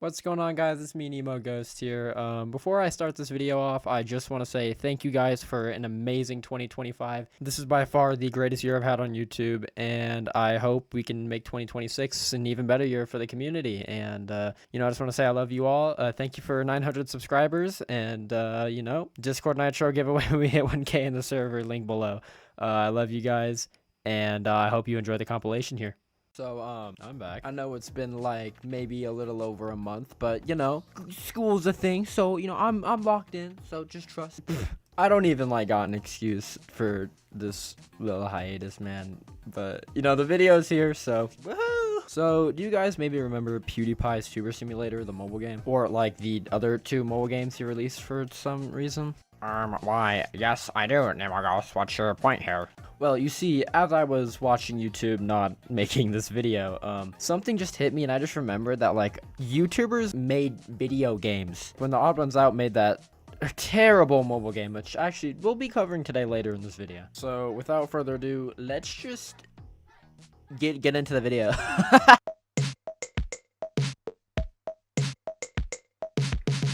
What's going on, guys? It's me, Nemo Ghost here. Before I start this video off, I just want to say thank you guys for an amazing 2025. This is by far the greatest year I've had on YouTube, and I hope we can make 2026 an even better year for the community. And, I just want to say I love you all. Thank you for 900 subscribers, and, Discord Nitro giveaway, we hit 1K in the server, link below. I love you guys, and I hope you enjoy the compilation here. So, I'm back. I know it's been like maybe a little over a month, but school's a thing, so I'm locked in, so just trust. I don't even got an excuse for this little hiatus, man. But the video's here, so woohoo! So, do you guys maybe remember PewDiePie's Tuber Simulator, the mobile game? Or like the other two mobile games he released for some reason? Why, yes, I do, Nimagos. What's your point here? Well, you see, as I was watching YouTube, not making this video, something just hit me, and I just remembered that, YouTubers made video games when the Odd Ones Out made that terrible mobile game, which actually we'll be covering today later in this video. So, without further ado, let's just get into the video.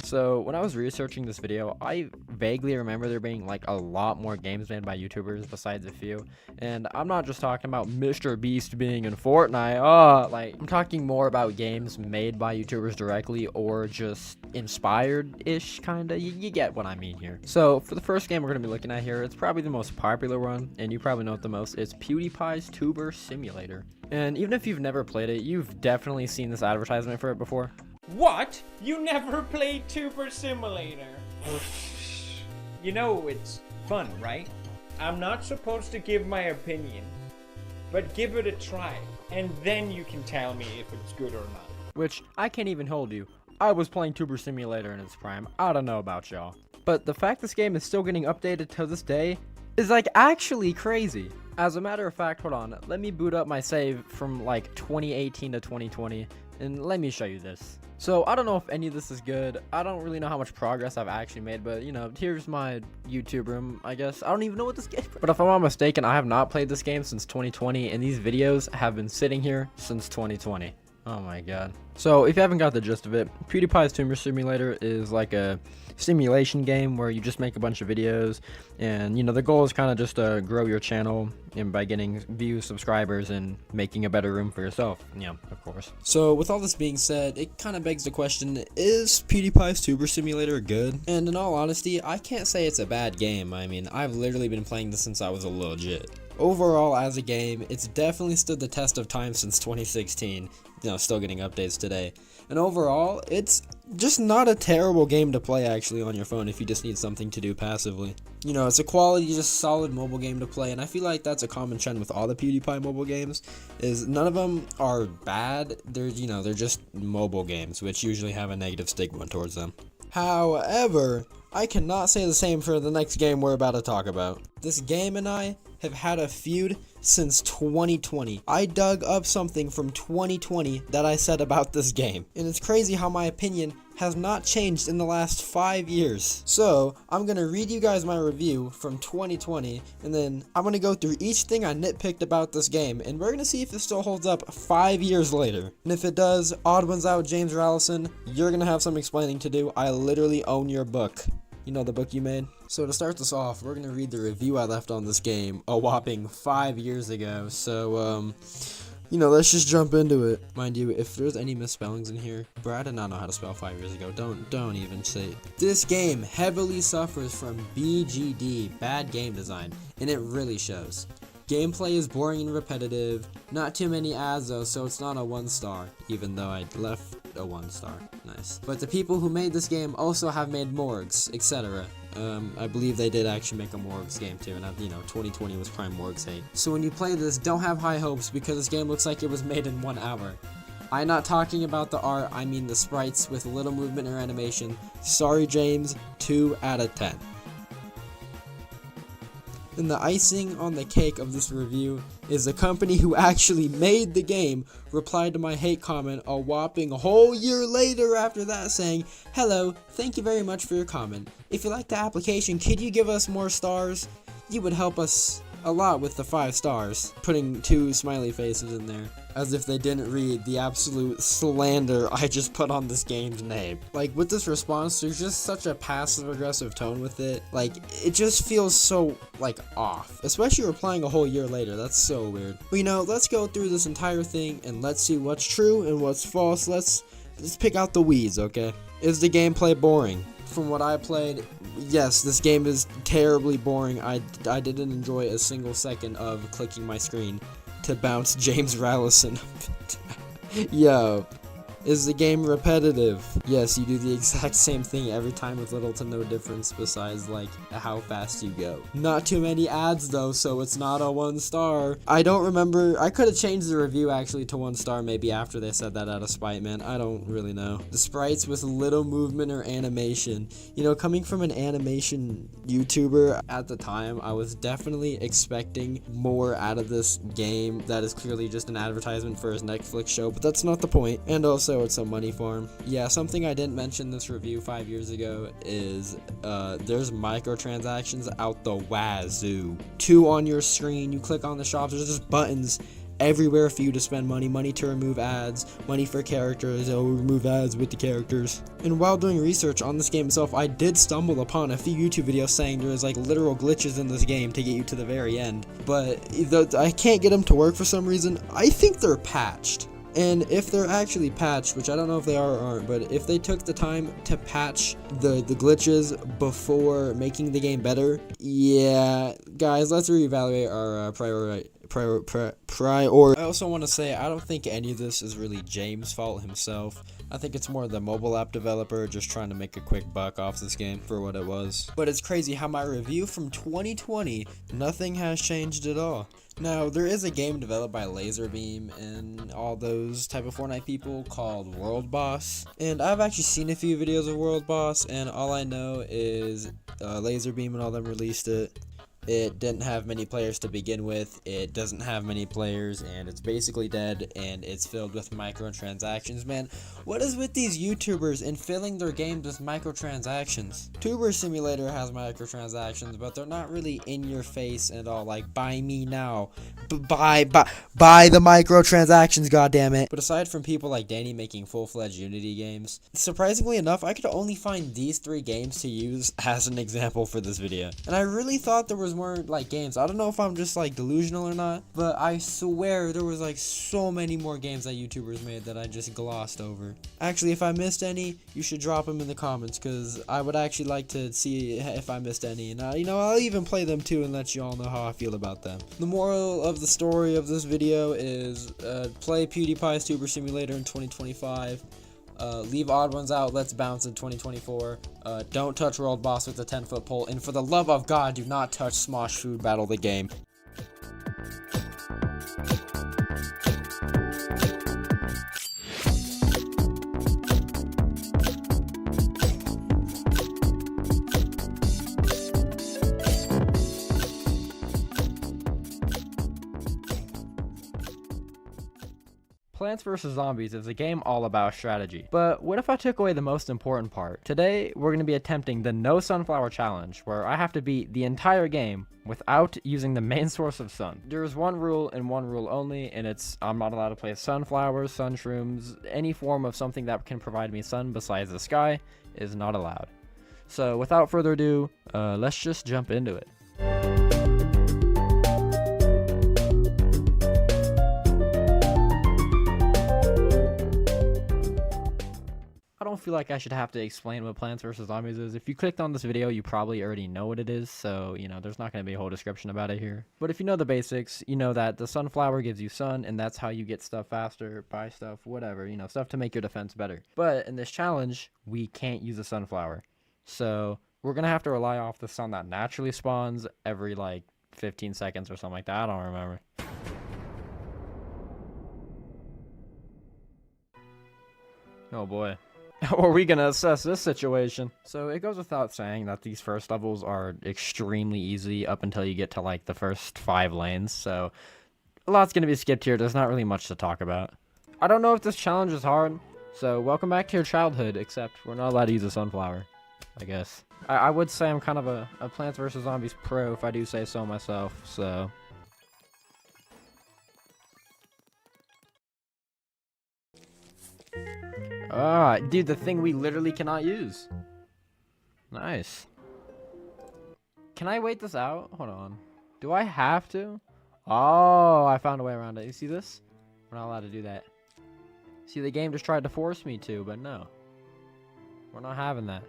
So, when I was researching this video, I vaguely remember there being a lot more games made by YouTubers besides a few. And I'm not just talking about Mr. Beast being in Fortnite. I'm talking more about games made by YouTubers directly or just inspired-ish, kinda. You get what I mean here. So, for the first game we're going to be looking at here, it's probably the most popular one, and you probably know it the most. It's PewDiePie's Tuber Simulator. And even if you've never played it, you've definitely seen this advertisement for it before. What? You never played Tuber Simulator? You know it's fun, right? I'm not supposed to give my opinion, but give it a try, and then you can tell me if it's good or not. Which, I can't even hold you. I was playing Tuber Simulator in its prime. I don't know about y'all. But the fact this game is still getting updated to this day is actually crazy. As a matter of fact, hold on, let me boot up my save from 2018 to 2020, and let me show you this. So, I don't know if any of this is good. I don't really know how much progress I've actually made, but, here's my YouTube room, I guess. I don't even know what this game is. But if I'm not mistaken, I have not played this game since 2020, and these videos have been sitting here since 2020. Oh my god. So, if you haven't got the gist of it, PewDiePie's Tuber Simulator is like a simulation game where you just make a bunch of videos, and the goal is kind of just to grow your channel and by getting views, subscribers, and making a better room for yourself, of course. So with all this being said, it kind of begs the question, is PewDiePie's Tuber Simulator good? And in all honesty, I can't say it's a bad game. I mean, I've literally been playing this since I was a legit. Overall, as a game, it's definitely stood the test of time since 2016, still getting updates today. And overall, it's just not a terrible game to play actually on your phone if you just need something to do passively. It's a quality, just solid mobile game to play, and I feel like that's a common trend with all the PewDiePie mobile games, is none of them are bad, they're just mobile games, which usually have a negative stigma towards them. However, I cannot say the same for the next game we're about to talk about. This game and I have had a feud since 2020. I dug up something from 2020 that I said about this game, and it's crazy how my opinion has not changed in the last 5 years. So, I'm gonna read you guys my review from 2020, and then I'm gonna go through each thing I nitpicked about this game, and we're gonna see if it still holds up 5 years later. And if it does, Odd Ones Out, James or Allison, you're gonna have some explaining to do. I literally own your book. The book you made? So to start this off, we're going to read the review I left on this game a whopping 5 years ago. So, let's just jump into it. Mind you, if there's any misspellings in here, bro, I did not know how to spell 5 years ago. Don't even say it. This game heavily suffers from BGD, bad game design, and it really shows. Gameplay is boring and repetitive, not too many ads though, so it's not a 1 star, even though I left a 1 star. Nice. But the people who made this game also have made Morgs, etc. I believe they did actually make a Morgs game too, and 2020 was prime Morgs hate. So when you play this, don't have high hopes because this game looks like it was made in 1 hour. I'm not talking about the art, I mean the sprites with little movement or animation. Sorry James, 2 out of 10. And the icing on the cake of this review is the company who actually made the game replied to my hate comment a whopping whole year later after that saying, "Hello, thank you very much for your comment. If you like the application, could you give us more stars? You would help us a lot with the 5 stars, putting 2 smiley faces in there, as if they didn't read the absolute slander I just put on this game's name. Like, with this response, there's just such a passive-aggressive tone with it. Like, it just feels so, like, off. Especially replying a whole year later, that's so weird. But, you know, let's go through this entire thing, and let's see what's true and what's false. Let's pick out the weeds, okay? Is the gameplay boring? From what I played, yes, this game is terribly boring. I didn't enjoy a single second of clicking my screen to bounce James Rallison. Yo. Is the game repetitive? Yes, you do the exact same thing every time with little to no difference besides, like, how fast you go. Not too many ads, though, so it's not a 1 star. I don't remember. I could have changed the review, actually, to 1 star maybe after they said that out of spite, man. I don't really know. The sprites with little movement or animation. You know, coming from an animation YouTuber at the time, I was definitely expecting more out of this game that is clearly just an advertisement for his Netflix show, but that's not the point. And also, it's a money farm. Yeah, something I didn't mention in this review 5 years ago is there's microtransactions out the wazoo. 2 on your screen, you click on the shops, there's just buttons everywhere for you to spend money. Money to remove ads, money for characters, it'll remove ads with the characters. And while doing research on this game itself, I did stumble upon a few YouTube videos saying there's like literal glitches in this game to get you to the very end. But I can't get them to work for some reason. I think they're patched. And if they're actually patched, which I don't know if they are or aren't, but if they took the time to patch the glitches before making the game better, yeah, guys, let's reevaluate our priority. I also want to say, I don't think any of this is really James' fault himself. I think it's more the mobile app developer just trying to make a quick buck off this game for what it was. But it's crazy how my review from 2020, nothing has changed at all. Now, there is a game developed by Laserbeam and all those type of Fortnite people called World Boss. And I've actually seen a few videos of World Boss, and all I know is Laserbeam and all them released it. It didn't have many players to begin with, it doesn't have many players, and it's basically dead, and it's filled with microtransactions. Man, what is with these YouTubers and filling their games with microtransactions? Tuber Simulator has microtransactions, but they're not really in your face and all, like, buy me now, buy the microtransactions, goddammit. But aside from people like Danny making full-fledged Unity games, surprisingly enough, I could only find these 3 games to use as an example for this video. And I really thought there was more like games. I don't know if I'm just like delusional or not, but I swear there was like so many more games that YouTubers made that I just glossed over. Actually, if I missed any, you should drop them in the comments, because I would actually like to see if I missed any, and you know, I'll even play them too and let you all know how I feel about them. The moral of the story of this video is play PewDiePie's Tuber Simulator in 2025. Leave odd ones out, let's bounce in 2024. Don't touch World Boss with a 10-foot pole, and for the love of God, do not touch Smosh Food Battle the game. Plants vs. Zombies is a game all about strategy. But what if I took away the most important part? Today, we're going to be attempting the No Sunflower Challenge, where I have to beat the entire game without using the main source of sun. There is one rule and one rule only, and it's I'm not allowed to play sunflowers, sunshrooms, any form of something that can provide me sun besides the sky is not allowed. So without further ado, let's just jump into it. I don't feel like I should have to explain what Plants vs. Zombies is. If you clicked on this video, you probably already know what it is, so, you know, there's not going to be a whole description about it here. But if you know the basics, you know that the sunflower gives you sun, and that's how you get stuff faster, buy stuff, whatever, you know, stuff to make your defense better. But in this challenge, we can't use a sunflower. So we're going to have to rely off the sun that naturally spawns every, like, 15 seconds or something like that. I don't remember. Oh boy. How are we going to assess this situation? So it goes without saying that these first levels are extremely easy up until you get to like the first 5 lanes. So a lot's going to be skipped here. There's not really much to talk about. I don't know if this challenge is hard. So welcome back to your childhood, except we're not allowed to use a sunflower. I guess. I would say I'm kind of a Plants vs. Zombies pro if I do say so myself, so. Ah, dude, the thing we literally cannot use. Nice. Can I wait this out? Hold on. Do I have to? Oh, I found a way around it. You see this? We're not allowed to do that. See, the game just tried to force me to, but no. We're not having that.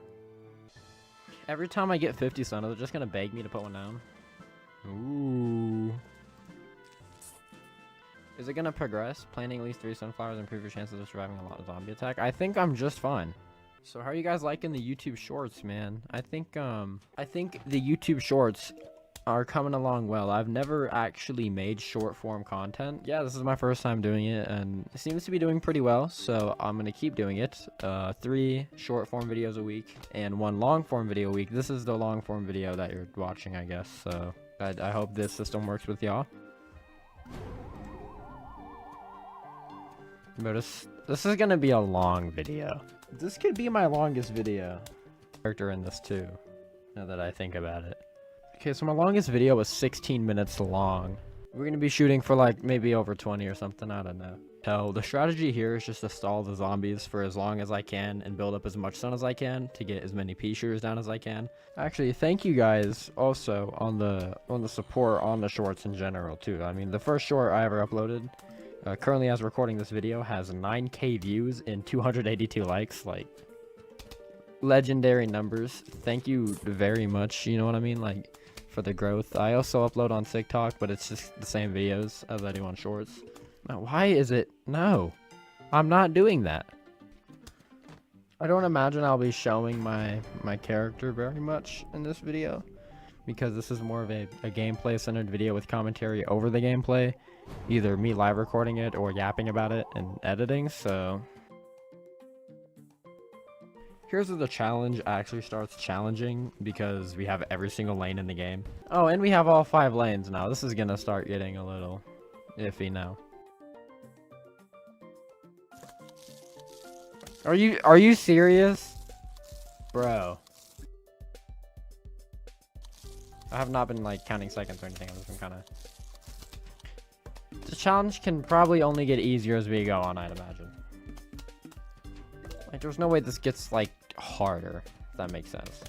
Every time I get 50 sun, they're just gonna beg me to put one down. Ooh. Is it gonna progress? Planting at least 3 sunflowers improve your chances of surviving a lot of zombie attack. I think I'm just fine. So how are you guys liking the YouTube shorts, man? I think the YouTube shorts are coming along well. I've never actually made short form content. Yeah, this is my first time doing it, and it seems to be doing pretty well, so I'm gonna keep doing it. 3 short form videos a week and 1 long form video a week. This is the long form video that you're watching, I guess, so I hope this system works with y'all. But this is gonna be a long video. This could be my longest video. Character in this too, now that I think about it. Okay, so my longest video was 16 minutes long. We're gonna be shooting for like maybe over 20 or something, I don't know. So the strategy here is just to stall the zombies for as long as I can and build up as much sun as I can to get as many P-shooters down as I can. Actually, thank you guys also on the support on the shorts in general too. I mean, the first short I ever uploaded, currently as recording this video, has 9K views and 282 likes. Like, legendary numbers. Thank you very much, you know what I mean, like, for the growth. I also upload on TikTok, but it's just the same videos as I do on shorts. Now, why is it? No, I'm not doing that. I don't imagine I'll be showing my character very much in this video, because this is more of a gameplay centered video with commentary over the gameplay, either me live recording it or yapping about it and editing. So here's where the challenge actually starts challenging, because we have every single lane in the game. Oh, and we have all 5 lanes now. This is gonna start getting a little iffy now. Are you serious? Bro. I have not been like counting seconds or anything. I've just been kind of. The challenge can probably only get easier as we go on, I'd imagine. Like, there's no way this gets like harder, if that makes sense.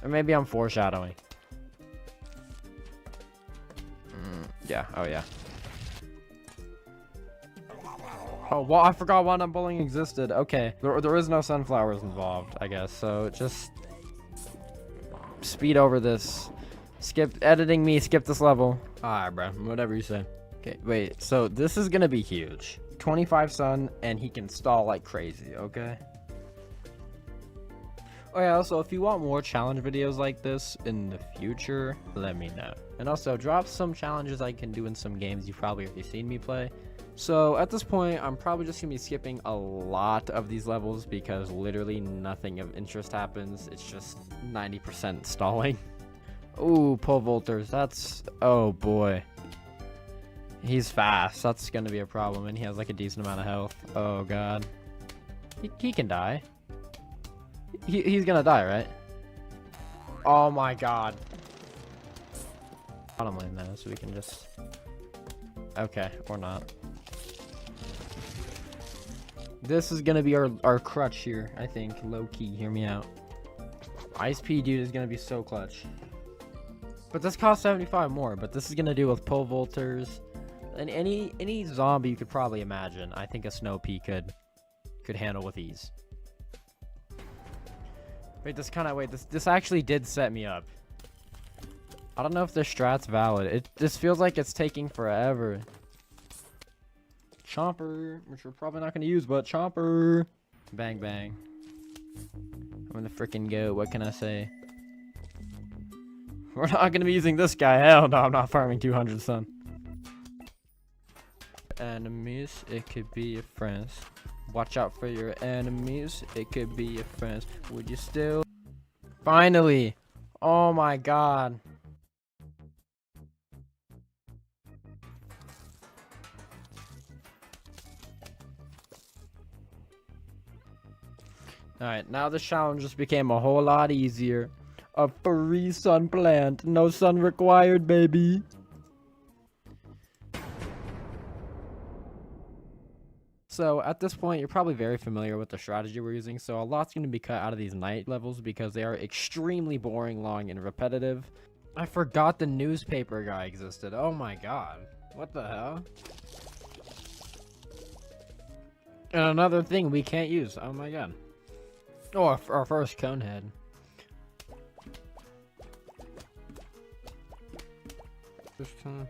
Or maybe I'm foreshadowing. Yeah. Oh yeah. Oh, well, I forgot one-up bowling existed. Okay, there is no sunflowers involved, I guess. So just speed over this. Skip editing me. Skip this level. Alright, bro. Whatever you say. Okay, wait. So this is gonna be huge. 25 sun, and he can stall like crazy. Okay. Oh yeah. Also, if you want more challenge videos like this in the future, let me know. And also, drop some challenges I can do in some games you've probably already seen me play. So at this point, I'm probably just gonna be skipping a lot of these levels because literally nothing of interest happens. It's just 90% stalling. Ooh, pole vaulters. That's, oh boy. He's fast. That's gonna be a problem, and he has like a decent amount of health. Oh god. He can die. He's gonna die, right? Oh my god. Bottom lane though, so we can just. Okay, or not. This is gonna be our crutch here, I think. Low key, hear me out. Ice P dude is gonna be so clutch. But this costs 75 more. But this is gonna do with pole vaulters and any zombie you could probably imagine. I think a Snow Pea could handle with ease. Wait, this actually did set me up. I don't know if this strat's valid. This feels like it's taking forever. Chomper, which we're probably not going to use, but Chomper. Bang, bang. I'm gonna freaking go. What can I say? We're not going to be using this guy. Hell no, I'm not farming 200, son. Enemies, it could be your friends. Watch out for your enemies. It could be your friends. Would you still? Finally. Oh my god. Alright, now the challenge just became a whole lot easier. A free sun plant, no sun required, baby. So at this point, you're probably very familiar with the strategy we're using, so a lot's going to be cut out of these night levels because they are extremely boring, long, and repetitive. I forgot the newspaper guy existed. Oh my god. What the hell? And another thing we can't use. Oh my god. Oh, our first cone head. This time.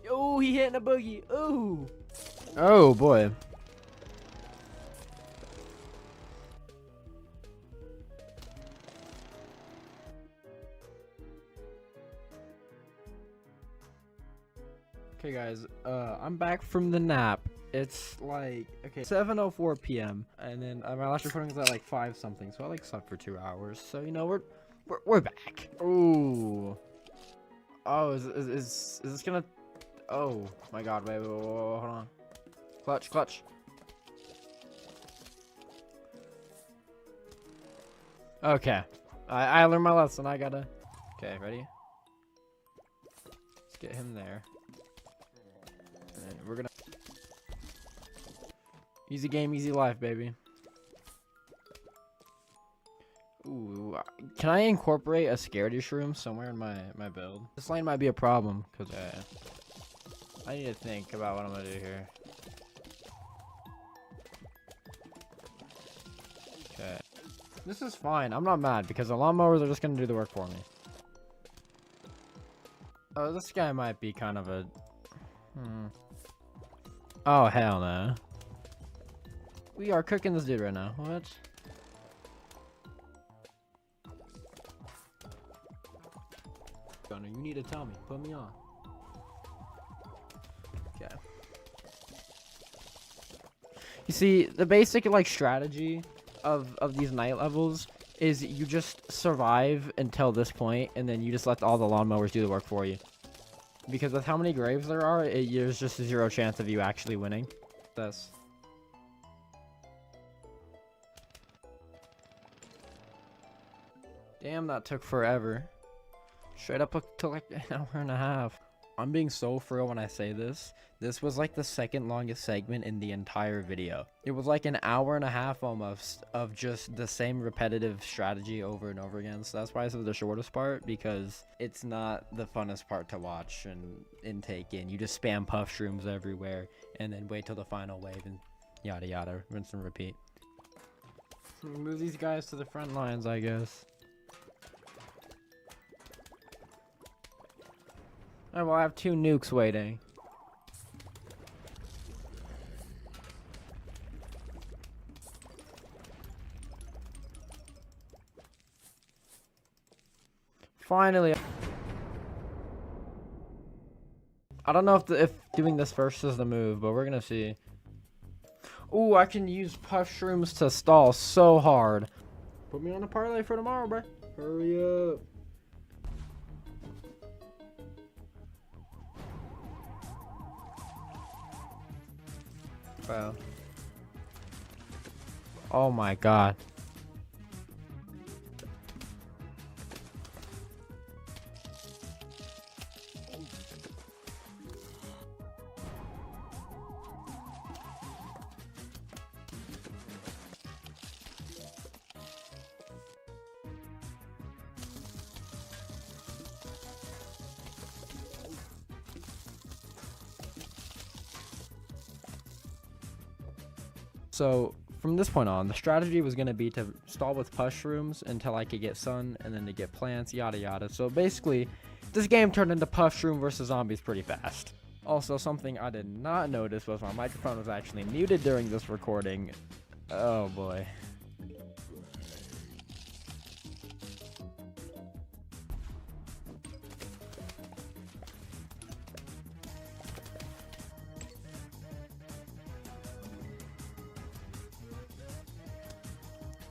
Oh, he hitting a boogie. Ooh. Oh boy. Okay guys, I'm back from the nap. It's like, okay, 7:04 p.m. and then my last recording was at like 5 something, so I like slept for 2 hours. So you know we're back. Ooh. Oh, is this gonna? Oh my god! Wait, hold on. Clutch. Okay, I learned my lesson. I gotta. Okay, ready? Let's get him there. And we're gonna. Easy game, easy life, baby. Ooh, can I incorporate a scaredy shroom somewhere in my build? This lane might be a problem, because I need to think about what I'm gonna do here. Okay. This is fine. I'm not mad, because the lawnmowers are just gonna do the work for me. Oh, this guy might be kind of a... Oh, hell no. We are cooking this dude right now. What? Gunner, you need to tell me. Put me on. Okay. You see, the basic like strategy of these night levels is you just survive until this point, and then you just let all the lawnmowers do the work for you. Because with how many graves there are, there's just a 0 chance of you actually winning. This. Damn, that took forever. Straight up took like an hour and a half. I'm being so for real when I say this. This was like the second longest segment in the entire video. It was like an hour and a half almost of just the same repetitive strategy over and over again. So that's why I said the shortest part, because it's not the funnest part to watch and take in. You just spam puff shrooms everywhere and then wait till the final wave and yada yada, rinse and repeat. Move these guys to the front lines, I guess. Oh, well, I have 2 nukes waiting. Finally. I don't know if doing this first is the move, but we're gonna see. Ooh, I can use puff shrooms to stall so hard. Put me on a parlay for tomorrow, bro. Hurry up. Bro. Oh my god. So from this point on, the strategy was going to be to stall with push shrooms until I could get sun, and then to get plants, yada yada. So basically, this game turned into puff shroom versus zombies pretty fast. Also, something I did not notice was my microphone was actually muted during this recording. Oh boy.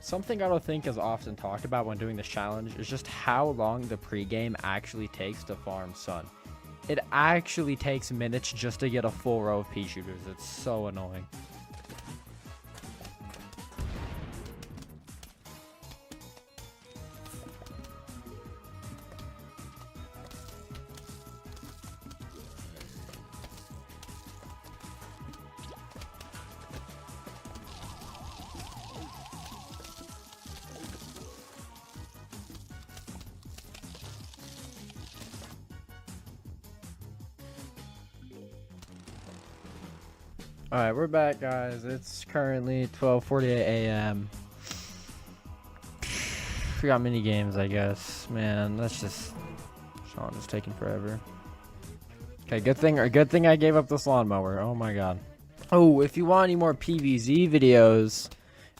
Something I don't think is often talked about when doing this challenge is just how long the pregame actually takes to farm sun. It actually takes minutes just to get a full row of pea shooters. It's so annoying. Alright, we're back, guys. It's currently 12:48 a.m. We got mini games, I guess. Man, that's just... Sean is taking forever. Okay, good thing I gave up this lawnmower. Oh my god. Oh, if you want any more PvZ videos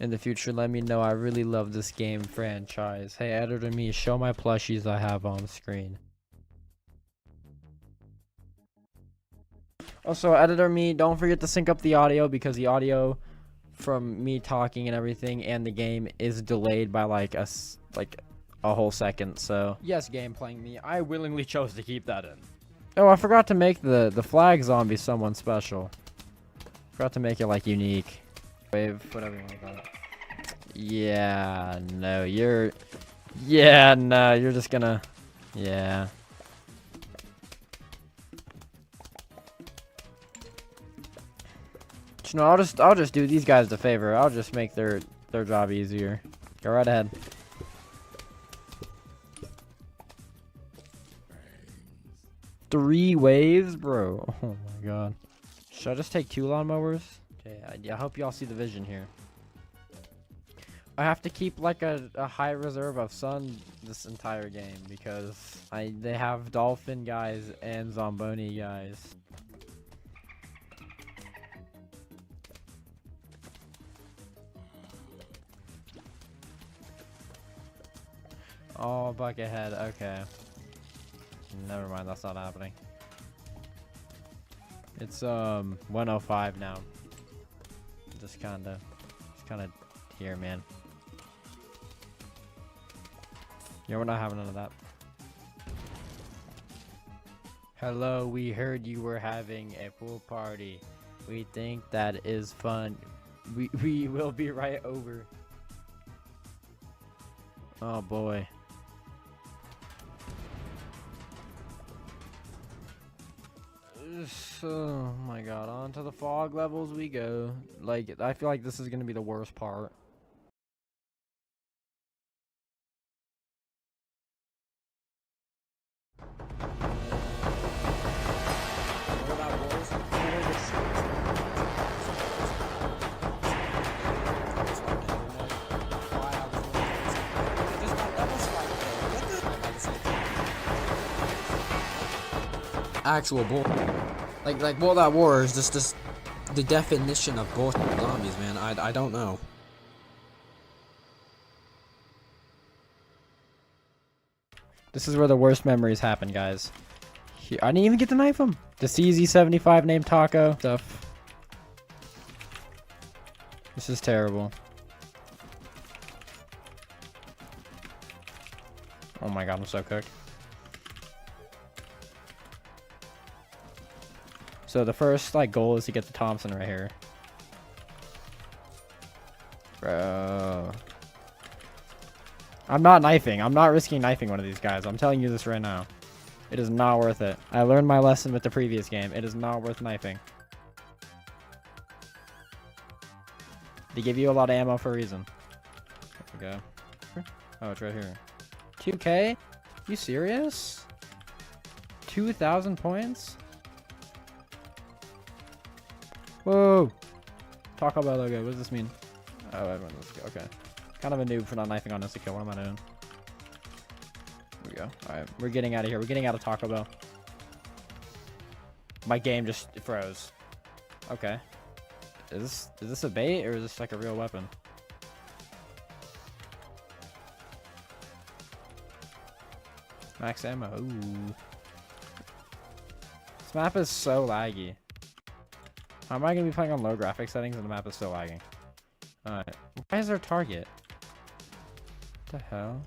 in the future, let me know. I really love this game franchise. Hey, editor me, show my plushies I have on the screen. Also, editor me, don't forget to sync up the audio because the audio from me talking and everything and the game is delayed by like a whole second. So yes, game playing me, I willingly chose to keep that in. Oh, I forgot to make the flag zombie someone special. Forgot to make it like unique. Wave, whatever you want to call it. Yeah, no, you're just gonna, yeah. No, I'll just do these guys a favor. I'll just make their job easier. Go right ahead. Three waves, bro. Oh my god. Should I just take 2 lawnmowers? Okay, I hope y'all see the vision here. I have to keep like a high reserve of sun this entire game because they have dolphin guys and zomboni guys. Oh, bucket head. Okay. Never mind. That's not happening. It's 105 now. Just kind of here, man. Yeah, we're not having none of that. Hello, we heard you were having a pool party. We think that is fun. We will be right over. Oh boy. Oh my god, on to the fog levels we go. Like, I feel like this is gonna be the worst part. Actual bull. Like World at War is just the definition of bullshit zombies, man. I don't know. This is where the worst memories happen, guys. Here, I didn't even get to knife him. The CZ75 named Taco stuff. This is terrible. Oh my god, I'm so cooked. So the first like goal is to get the Thompson right here. Bro. I'm not knifing. I'm not risking knifing one of these guys. I'm telling you this right now. It is not worth it. I learned my lesson with the previous game. It is not worth knifing. They give you a lot of ammo for a reason. There we go. Oh, it's right here. 2K? You serious? 2,000 points? Whoa! Taco Bell logo. What does this mean? Oh, everyone, let's go. Okay. Kind of a noob for not knifing on this kill. What am I doing? Here we go. Alright, we're getting out of here. We're getting out of Taco Bell. My game just froze. Okay. Is this a bait or is this like a real weapon? Max ammo. Ooh. This map is so laggy. How am I going to be playing on low graphics settings and the map is still lagging? Alright. Why is there a target? What the hell?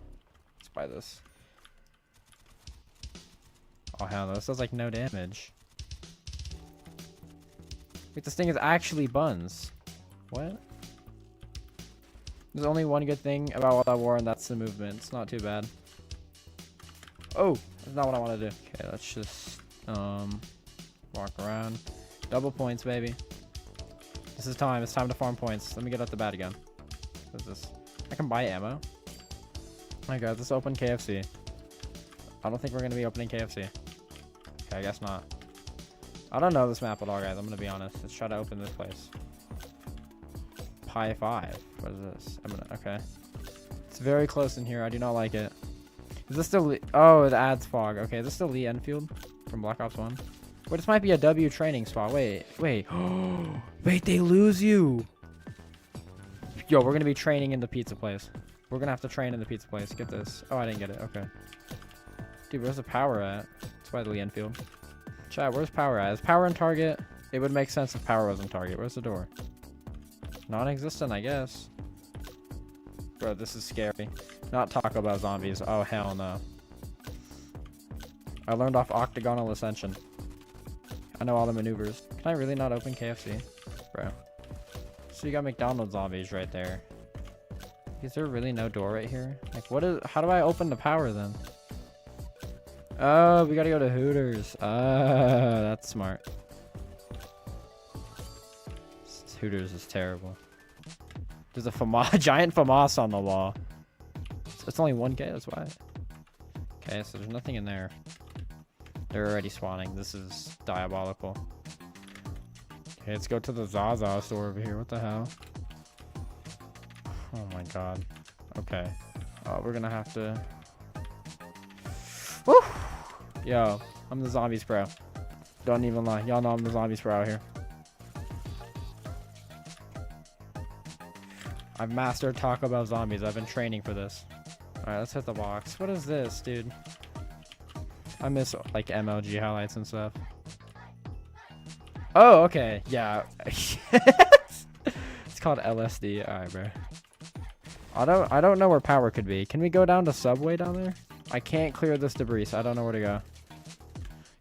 Let's buy this. Oh hell no, this does like no damage. Wait, this thing is actually buns. What? There's only one good thing about World at War, and that's the movement. It's not too bad. Oh, that's not what I want to do. Okay, let's just walk around. Double points, baby. This is time. It's time to farm points. Let me get out the bat again. What's this? I can buy ammo. Oh my god, let's open KFC. I don't think we're gonna be opening KFC. Okay, I guess not. I don't know this map at all, guys. I'm gonna be honest. Let's try to open this place. Pi 5. What is this? Okay. It's very close in here. I do not like it. Is this still Lee? Oh, it adds fog. Okay, is this still Lee Enfield from Black Ops 1? Wait, this might be a W training spot. Wait. Wait, they lose you. Yo, we're gonna be training in the pizza place. We're gonna have to train in the pizza place. Get this. Oh, I didn't get it. Okay. Dude, where's the power at? It's by the Lee Enfield. Chat, where's power at? Is power in target? It would make sense if power was in target. Where's the door? Non-existent, I guess. Bro, this is scary. Not Taco Bell zombies. Oh, hell no. I learned off Octagonal Ascension. I know all the maneuvers. Can I really not open KFC? Bro. So you got McDonald's zombies right there. Is there really no door right here? Like, what is... How do I open the power, then? Oh, we gotta go to Hooters. Oh, that's smart. Hooters is terrible. There's a giant FAMAS on the wall. It's only 1K, that's why. Okay, so there's nothing in there. They're already spawning. This is diabolical. Okay, let's go to the Zaza store over here. What the hell? Oh my god. Okay. We're gonna have to... Woo! Yo, I'm the zombies pro. Don't even lie. Y'all know I'm the zombies pro out here. I've mastered Taco Bell zombies. I've been training for this. Alright, let's hit the box. What is this, dude? I miss, like, MLG highlights and stuff. Oh, okay. Yeah. It's called LSD. Alright, bro. I don't know where power could be. Can we go down to Subway down there? I can't clear this debris, so I don't know where to go.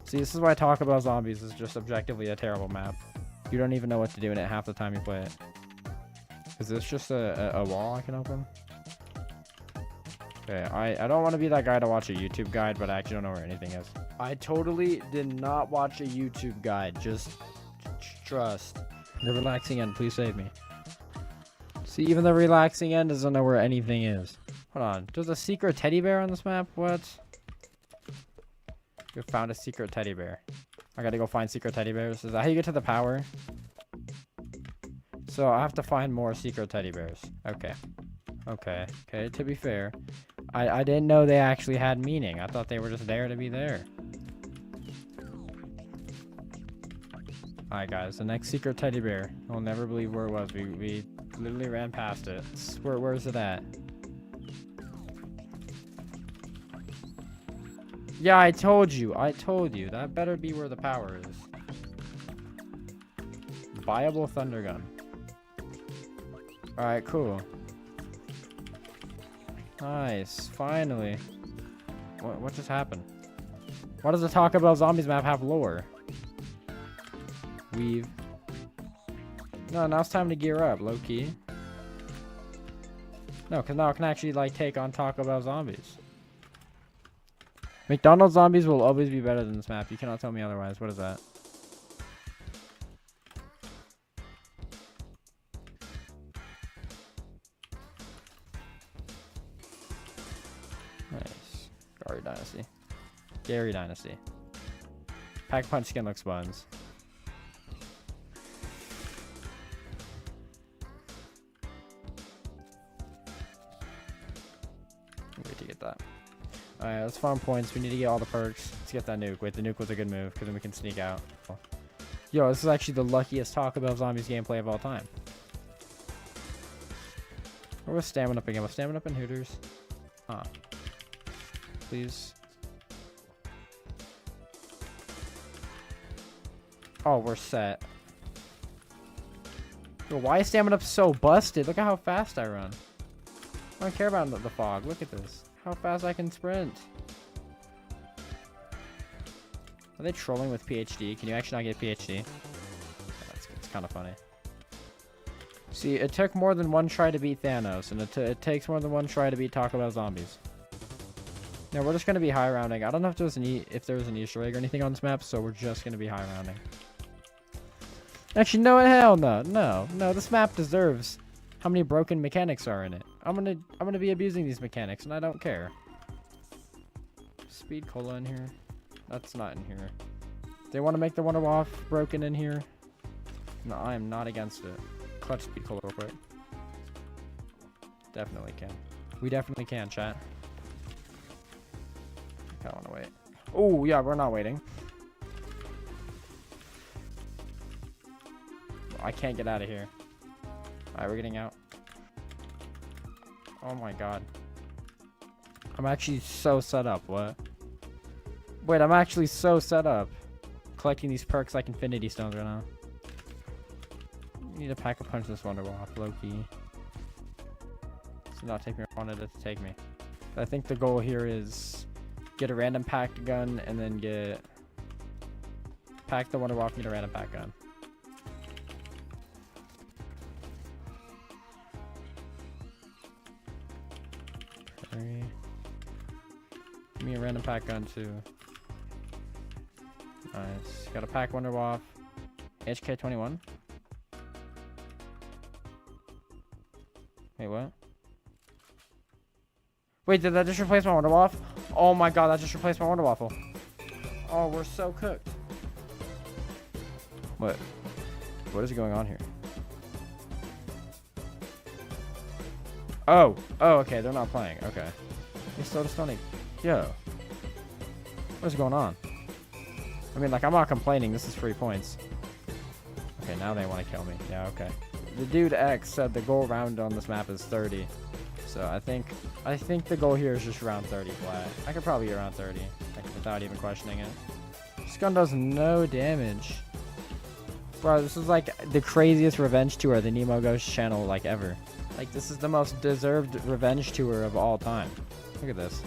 See, this is why Taco Bell Zombies is just objectively a terrible map. You don't even know what to do in it half the time you play it. Is this just a wall I can open? Okay, I don't want to be that guy to watch a YouTube guide, but I actually don't know where anything is. I totally did not watch a YouTube guide. Just trust. The relaxing end, please save me. See, even the relaxing end doesn't know where anything is. Hold on, there's a secret teddy bear on this map? What? You found a secret teddy bear. I gotta go find secret teddy bears. Is that how you get to the power? So I have to find more secret teddy bears. Okay. Okay. Okay, to be fair, I didn't know they actually had meaning. I thought they were just there to be there. Alright guys, the next secret teddy bear. I'll never believe where it was. We literally ran past it. Where is it at? Yeah, I told you. That better be where the power is. Viable thunder gun. Alright, cool. Nice. Finally. What just happened? Why does the Taco Bell Zombies map have lore? Weave. No, now it's time to gear up, low-key. No, because now I can actually, like, take on Taco Bell Zombies. McDonald's Zombies will always be better than this map. You cannot tell me otherwise. What is that? Nice. Gary Dynasty. Gary Dynasty. Pack Punch skin looks buns. Wait to get that. Alright, let's farm points. We need to get all the perks. Let's get that nuke. Wait, the nuke was a good move because then we can sneak out. Yo, this is actually the luckiest Taco Bell Zombies gameplay of all time. Where was Stamina Up again? Was Stamina Up in Hooters? Huh. Please. Oh, we're set. Yo, why is Stamina Up so busted? Look at how fast I run. I don't care about the fog. Look at this. How fast I can sprint. Are they trolling with PhD? Can you actually not get PhD? It's kind of funny. See, it took more than one try to beat Thanos, and it takes more than one try to beat Taco Bell zombies. Now we're just gonna be high rounding. I don't know if there's an Easter egg or anything on this map, so we're just gonna be high rounding. Actually, no, hell no, no. This map deserves how many broken mechanics are in it. I'm gonna be abusing these mechanics, and I don't care. Speed cola in here. That's not in here. They want to make the Wonder Waff broken in here. No, I am not against it. Clutch speed cola real quick. Definitely can. We definitely can, chat. I don't want to wait. Oh, yeah, we're not waiting. I can't get out of here. Alright, we're getting out. Oh my god. I'm actually so set up. What? Wait, I'm actually so set up. Collecting these perks like Infinity Stones right now. Need to pack a punch this Wonder Waff, low-key. This did not take me where I wanted it to take me. I think the goal here is get a random packed gun and then pack the Wonder Waff and get a random pack gun. Okay. Give me a random pack gun too. Nice. Got a pack Wonder Waff. HK21. Wait, what? Wait, did that just replace my Wonder Waff? Oh my god, that just replaced my Wonder Waffle. Oh, we're so cooked. What? What is going on here? Oh, okay, they're not playing. Okay. They still just don't. Yo. What is going on? I mean, like, I'm not complaining. This is 3 points. Okay, now they want to kill me. Yeah, okay. The dude X said the goal round on this map is 30. So I think the goal here is just around 30 flat. I could probably get around 30 like, without even questioning it. This gun does no damage. Bro, this is like the craziest revenge tour the Nemo Ghost channel like ever. Like, this is the most deserved revenge tour of all time. Look at this.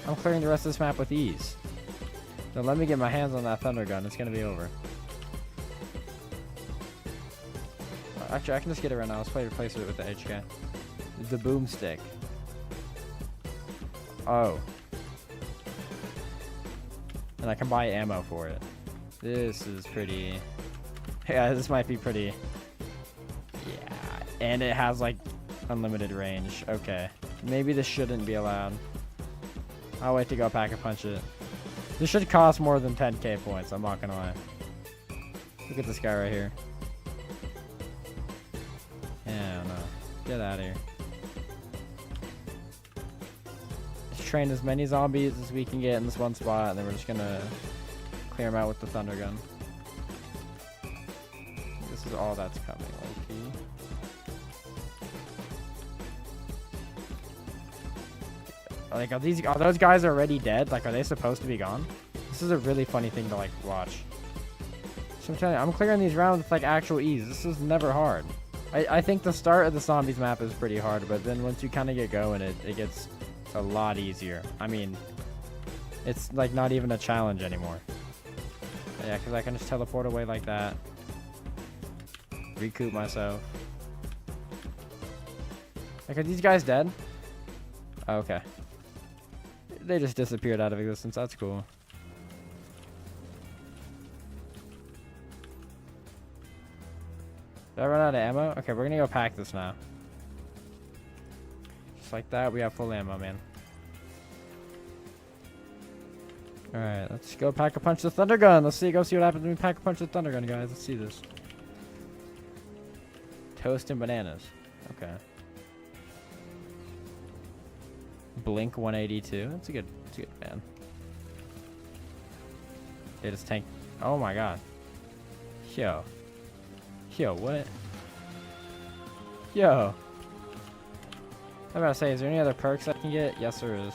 I'm clearing the rest of this map with ease. So let me get my hands on that thunder gun. It's gonna be over. Actually, I can just get it right now. Let's replace it with the HK. The boomstick. Oh. And I can buy ammo for it. This is pretty... Yeah, this might be pretty... Yeah. And it has, like, unlimited range. Okay. Maybe this shouldn't be allowed. I'll wait to go pack a punch it. This should cost more than 10k points. I'm not gonna lie. Look at this guy right here. Yeah, no. Get out of here. Let's train as many zombies as we can get in this one spot, and then we're just gonna clear them out with the thunder gun. This is all that's coming, low-key. Like, are those guys already dead? Like, are they supposed to be gone? This is a really funny thing to, like, watch. So I'm telling you, I'm clearing these rounds with, like, actual ease. This is never hard. I think the start of the zombies map is pretty hard, but then once you kind of get going, it gets a lot easier. I mean, it's, like, not even a challenge anymore. Yeah, because I can just teleport away like that. Recoup myself. Like, are these guys dead? Oh, okay. They just disappeared out of existence. That's cool. Did I run out of ammo? Okay, we're gonna go pack this now. Just like that, we have full ammo, man. Alright, let's go pack a punch the thunder gun. Let's go see what happens when we pack a punch the thunder gun, guys. Let's see this. Toast and bananas. Okay. Blink 182. That's a good fan. They just tank. Oh my god. Yo, what? Yo. I'm about to say, is there any other perks I can get? Yes, there is.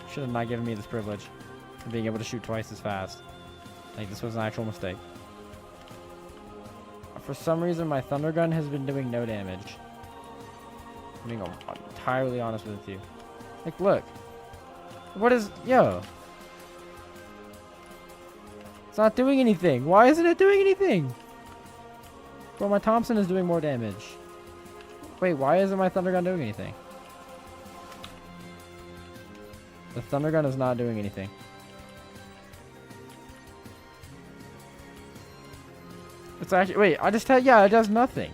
Should have not given me this privilege of being able to shoot twice as fast. Like, this was an actual mistake. For some reason, my thunder gun has been doing no damage. I'm being entirely honest with you. Like, look. What is... Yo. It's not doing anything. Why isn't it doing anything? Bro, my Thompson is doing more damage. Wait, why isn't my Thunder Gun doing anything? The Thunder Gun is not doing anything. It's actually, wait, I just had, yeah, it does nothing.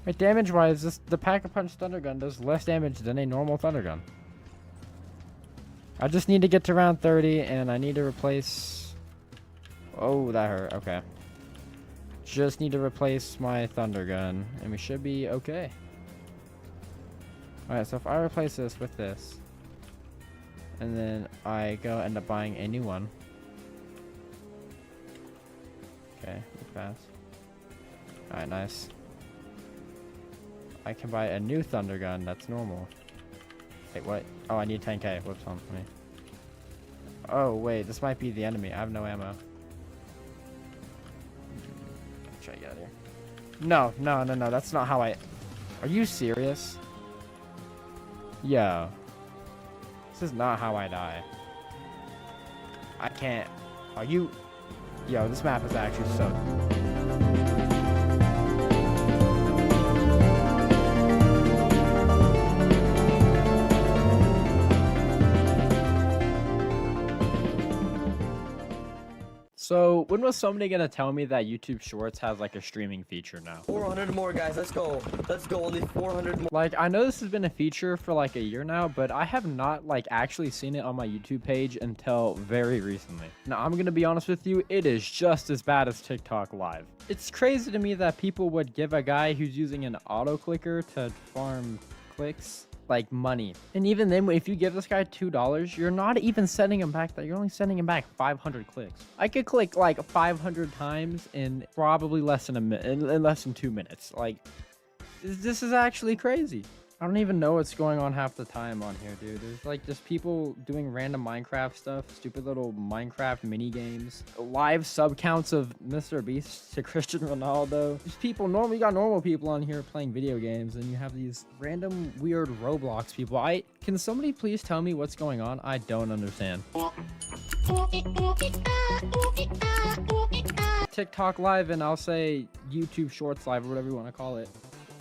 Wait, damage-wise, the Pack-a-Punch Thunder Gun does less damage than a normal Thunder Gun. I just need to get to round 30, and I need to replace... Oh, that hurt. Okay. Just need to replace my Thunder Gun, and we should be okay. Alright, so if I replace this with this, and then I go end up buying a new one. Okay, move fast. Alright, nice. I can buy a new Thunder Gun that's normal. Wait, what? Oh, I need 10k. Whoops, on me. Oh, wait, this might be the enemy. I have no ammo. Try to get out of here. No, that's not how I... Are you serious? Yo. This is not how I die. I can't... Are you... Yo, this map is actually so... So, when was somebody gonna tell me that YouTube Shorts has like a streaming feature now? 400 more, guys. Let's go. Let's go. Only 400 more. Like, I know this has been a feature for like a year now, but I have not like actually seen it on my YouTube page until very recently. Now, I'm gonna be honest with you, it is just as bad as TikTok Live. It's crazy to me that people would give a guy who's using an auto clicker to farm clicks like money. And even then, if you give this guy $2, you're not even sending him back that. You're only sending him back 500 clicks. I could click like 500 times in probably less than in less than 2 minutes. Like, this is actually crazy. I don't even know what's going on half the time on here, dude. There's like just people doing random Minecraft stuff, stupid little Minecraft mini games, live sub counts of Mr. Beast to Cristiano Ronaldo. These people, normally you got normal people on here playing video games, and you have these random weird Roblox people. Can somebody please tell me what's going on? I don't understand. TikTok Live, and I'll say YouTube Shorts Live, or whatever you want to call it,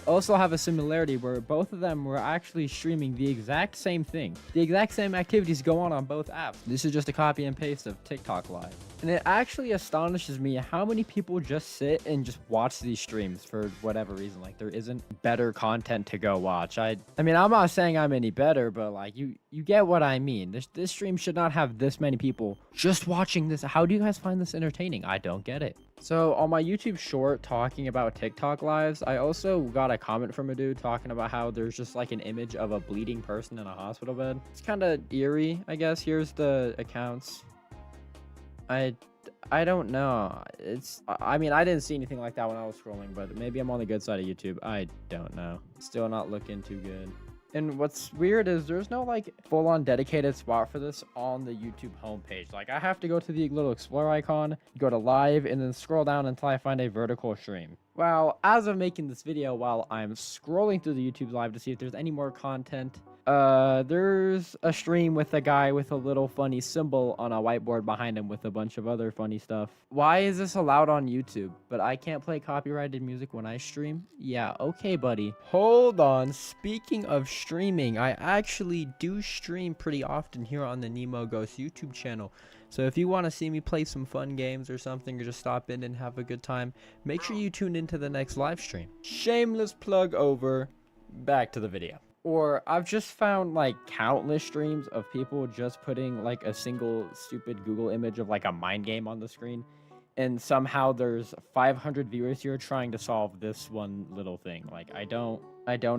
also have a similarity where both of them were actually streaming the exact same thing. The exact same activities go on both apps. This is just a copy and paste of TikTok Live. And it actually astonishes me how many people just sit and just watch these streams for whatever reason. Like, there isn't better content to go watch. I mean, I'm not saying I'm any better, but like, you get what I mean. This stream should not have this many people just watching this. How do you guys find this entertaining? I don't get it. So on my YouTube short talking about TikTok lives, I also got a comment from a dude talking about how there's just like an image of a bleeding person in a hospital bed. It's kind of eerie, I guess. Here's the accounts. I don't know. I mean, I didn't see anything like that when I was scrolling, but maybe I'm on the good side of YouTube. I don't know. Still not looking too good. And what's weird is there's no like full-on dedicated spot for this on the YouTube homepage. Like, I have to go to the little explore icon, go to live, and then scroll down until I find a vertical stream. Well, as of making this video, while I'm scrolling through the YouTube live to see if there's any more content, there's a stream with a guy with a little funny symbol on a whiteboard behind him with a bunch of other funny stuff. Why is this allowed on YouTube, but I can't play copyrighted music when I stream? Yeah, okay, buddy. Hold on. Speaking of streaming, I actually do stream pretty often here on the Nemo Ghost YouTube channel. So if you want to see me play some fun games or something, or just stop in and have a good time, make sure you tune into the next live stream. Shameless plug over. Back to the video. Or I've just found like countless streams of people just putting like a single stupid Google image of like a mind game on the screen, and somehow there's 500 viewers here trying to solve this one little thing. Like, I don't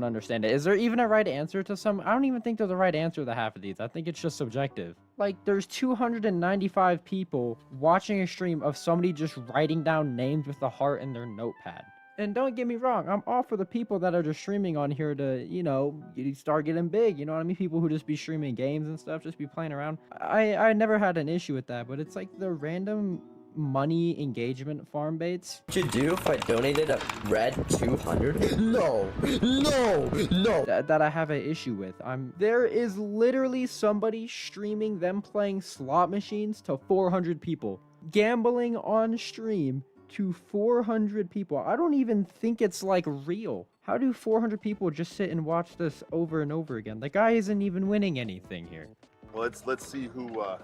understand it. Is there even a right answer to some? I don't even think there's a right answer to half of these. I think it's just subjective. Like, there's 295 people watching a stream of somebody just writing down names with a heart in their notepad. And don't get me wrong, I'm all for the people that are just streaming on here to, you know, start getting big, you know what I mean? People who just be streaming games and stuff, just be playing around. I never had an issue with that, but it's like the random money engagement farm baits What you do if I donated a red 200? No, no, no. that I have an issue with. There is literally somebody streaming them playing slot machines to 400 people. Gambling on stream to 400 people. I don't even think it's like real. How do 400 people just sit and watch this over and over again? The guy isn't even winning anything here. Well, let's see who. All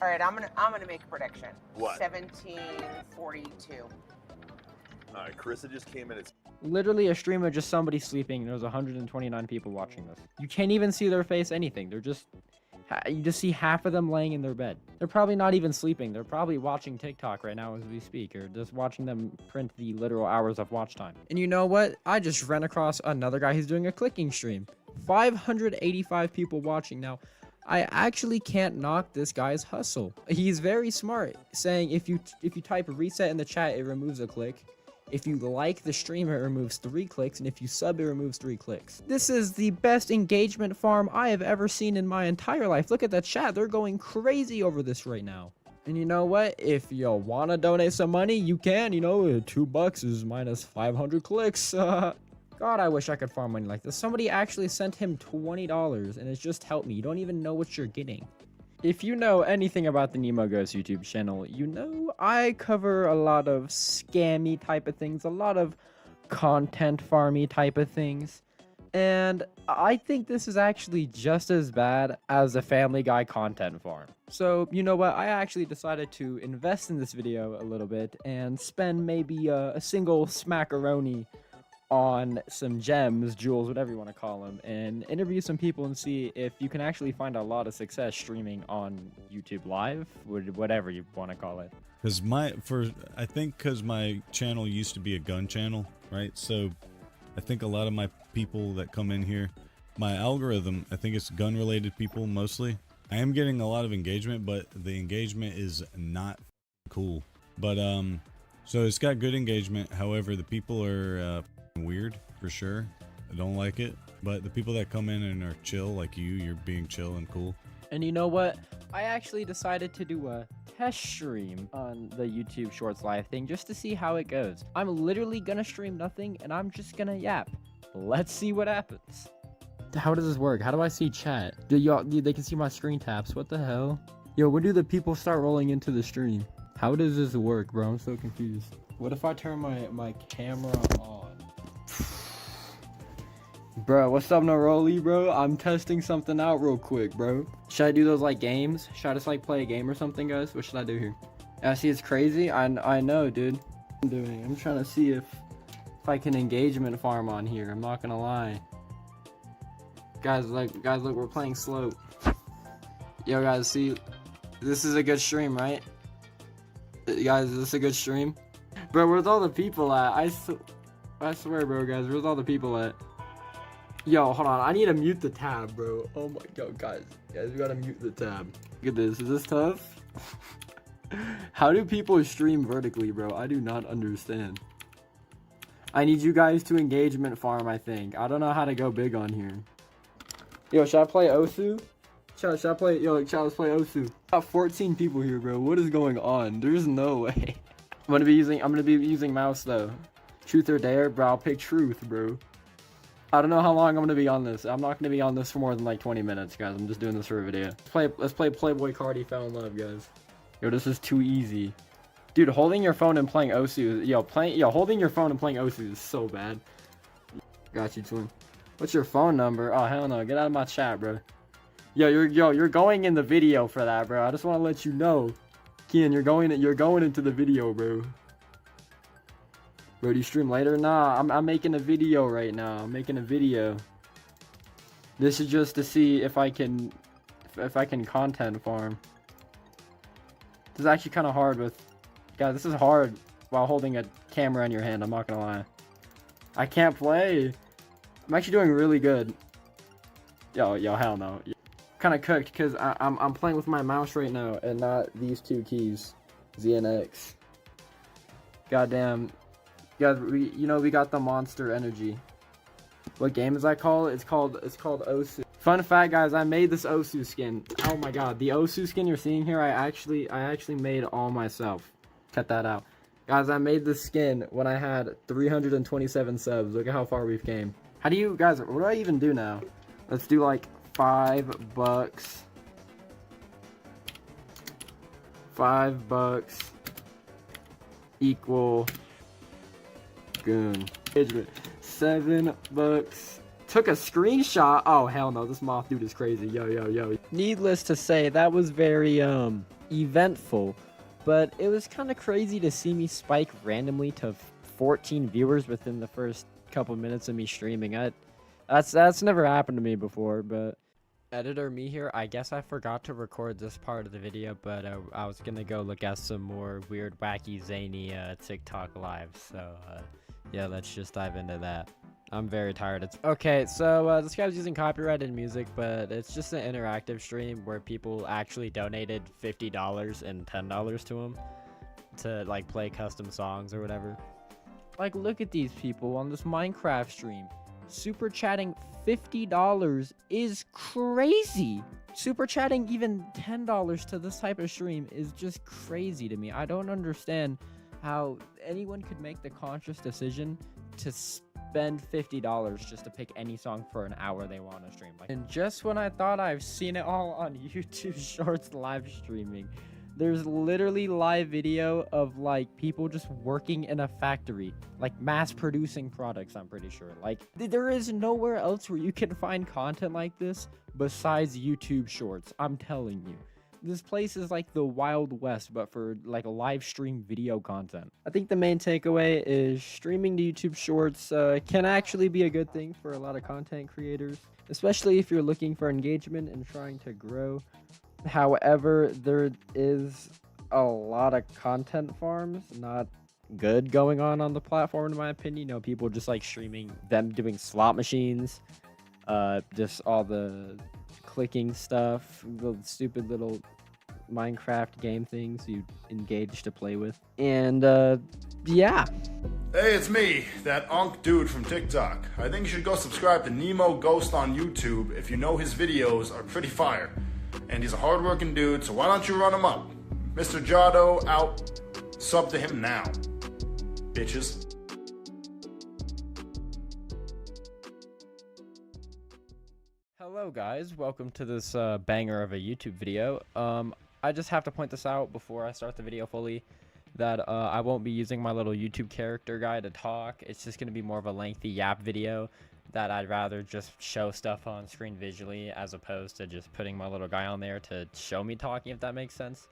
right, I'm gonna make a prediction. What? 1742. All right, Carissa just came in. It's Literally a stream of just somebody sleeping, and there's 129 people watching this. You can't even see their face, anything. They're just, you just see half of them laying in their bed. They're probably not even sleeping. They're probably watching TikTok right now as we speak, or just watching them print the literal hours of watch time. And you know what? I just ran across another guy who's doing a clicking stream. 585 people watching now. I actually can't knock this guy's hustle. He's very smart, saying if you type reset in the chat, it removes a click. If you like the stream, it removes 3 clicks, and if you sub, it removes 3 clicks. This is the best engagement farm I have ever seen in my entire life. Look at the chat, they're going crazy over this right now. And you know what? If you want to donate some money, you can. You know, $2 is minus 500 clicks. God, I wish I could farm money like this. Somebody actually sent him $20, and it's just helped me. You don't even know what you're getting. If you know anything about the Nemo Ghost YouTube channel, you know I cover a lot of scammy type of things, a lot of content farmy type of things. And I think this is actually just as bad as a Family Guy content farm. So, you know what? I actually decided to invest in this video a little bit and spend maybe a single smackaroni on some gems, jewels, whatever you want to call them, and interview some people and see if you can actually find a lot of success streaming on YouTube Live, whatever you want to call it. Because I think because my channel used to be a gun channel, right? So I think a lot of my people that come in here, my algorithm, I think it's gun related people mostly. I am getting a lot of engagement, but the engagement is not cool. But so it's got good engagement. However, the people are weird for sure. I don't like it. But the people that come in and are chill, like you're being chill and cool. And you know what? I actually decided to do a test stream on the YouTube Shorts Live thing just to see how it goes. I'm literally gonna stream nothing and I'm just gonna yap. Let's see what happens. How does this work? How do I see chat? They can see my screen taps. What the hell? Yo, when do the people start rolling into the stream? How does this work, bro? I'm so confused. What if I turn my camera on? Bro, what's up, Naroli, bro? I'm testing something out real quick, bro. Should I do those like games? Should I just like play a game or something, guys? What should I do here? Yeah, see, it's crazy. I know, dude. I'm trying to see if I can engagement farm on here. I'm not gonna lie. Guys, look, we're playing slope. Yo, guys, see, this is a good stream, right? Guys, is this a good stream? Bro, where's all the people at? I swear, bro, guys, where's all the people at? Yo, hold on, I need to mute the tab, bro. Oh my god, guys, we gotta mute the tab. Look at this, is this tough? How do people stream vertically, bro? I do not understand. I need you guys to engagement farm, I think. I don't know how to go big on here. Yo, should I play Osu? Should I play, let's play Osu. Got 14 people here, bro. What is going on? There's no way. I'm gonna be using mouse though. Truth or dare, bro? I'll pick truth, bro. I don't know how long I'm gonna be on this. I'm not gonna be on this for more than like 20 minutes, guys. I'm just doing this for a video. Let's play Playboy Cardi Fell in Love, guys. Yo, this is too easy. Dude, holding your phone and playing Osu, holding your phone and playing Osu is so bad. Got you, twin. What's your phone number? Oh, hell no. Get out of my chat, bro. You're going in the video for that, bro. I just want to let you know. Kian, you're going into the video, bro. Bro, do you stream later? Nah, I'm making a video right now. I'm making a video. This is just to see if I can content farm. This is actually kind of hard with, guys, this is hard while holding a camera in your hand, I'm not gonna lie. I can't play. I'm actually doing really good. Yo, hell no. Kind of cooked because I'm playing with my mouse right now and not these two keys, Z and X. Goddamn, guys, we got the monster energy. What game is that called? It's called Osu. Fun fact, guys, I made this Osu skin. Oh my god, the Osu skin you're seeing here, I actually made all myself. Cut that out. Guys, I made this skin when I had 327 subs. Look at how far we've came. How do you, guys, what do I even do now? Let's do like $5. $5 equal goon. $7. Took a screenshot. Oh hell no, this moth dude is crazy. Yo. Needless to say, that was very eventful, but it was kind of crazy to see me spike randomly to 14 viewers within the first couple minutes of me streaming. That's never happened to me before. But editor me here, I guess I forgot to record this part of the video, but I was gonna go look at some more weird, wacky, zany TikTok lives. So yeah, let's just dive into that. I'm very tired. Okay, so this guy was using copyrighted music, but it's just an interactive stream where people actually donated $50 and $10 to him to like play custom songs or whatever. Like, look at these people on this Minecraft stream. Super chatting $50 is crazy. Super chatting even $10 to this type of stream is just crazy to me. I don't understand how anyone could make the conscious decision to spend $50 just to pick any song for an hour they want to stream. And just when I thought I've seen it all on YouTube Shorts live streaming, there's literally live video of like people just working in a factory, like mass producing products. I'm pretty sure like there is nowhere else where you can find content like this besides YouTube Shorts. I'm telling you. This place is like the Wild West, but for like a live stream video content. I think the main takeaway is streaming to YouTube Shorts can actually be a good thing for a lot of content creators, especially if you're looking for engagement and trying to grow. However, there is a lot of content farms not good going on the platform, in my opinion. You know, people just like streaming them doing slot machines, just all the clicking stuff, the stupid little Minecraft game things you engage to play with. And yeah. Hey, it's me, that Unk dude from TikTok. I think you should go subscribe to Nemo Ghost on YouTube if you know his videos are pretty fire. And he's a hardworking dude, so why don't you run him up? Mr. Jado out. Sub to him now, bitches. Hello guys, welcome to this banger of a YouTube video. I just have to point this out before I start the video fully, that I won't be using my little YouTube character guy to talk. It's just going to be more of a lengthy yap video that I'd rather just show stuff on screen visually as opposed to just putting my little guy on there to show me talking, if that makes sense.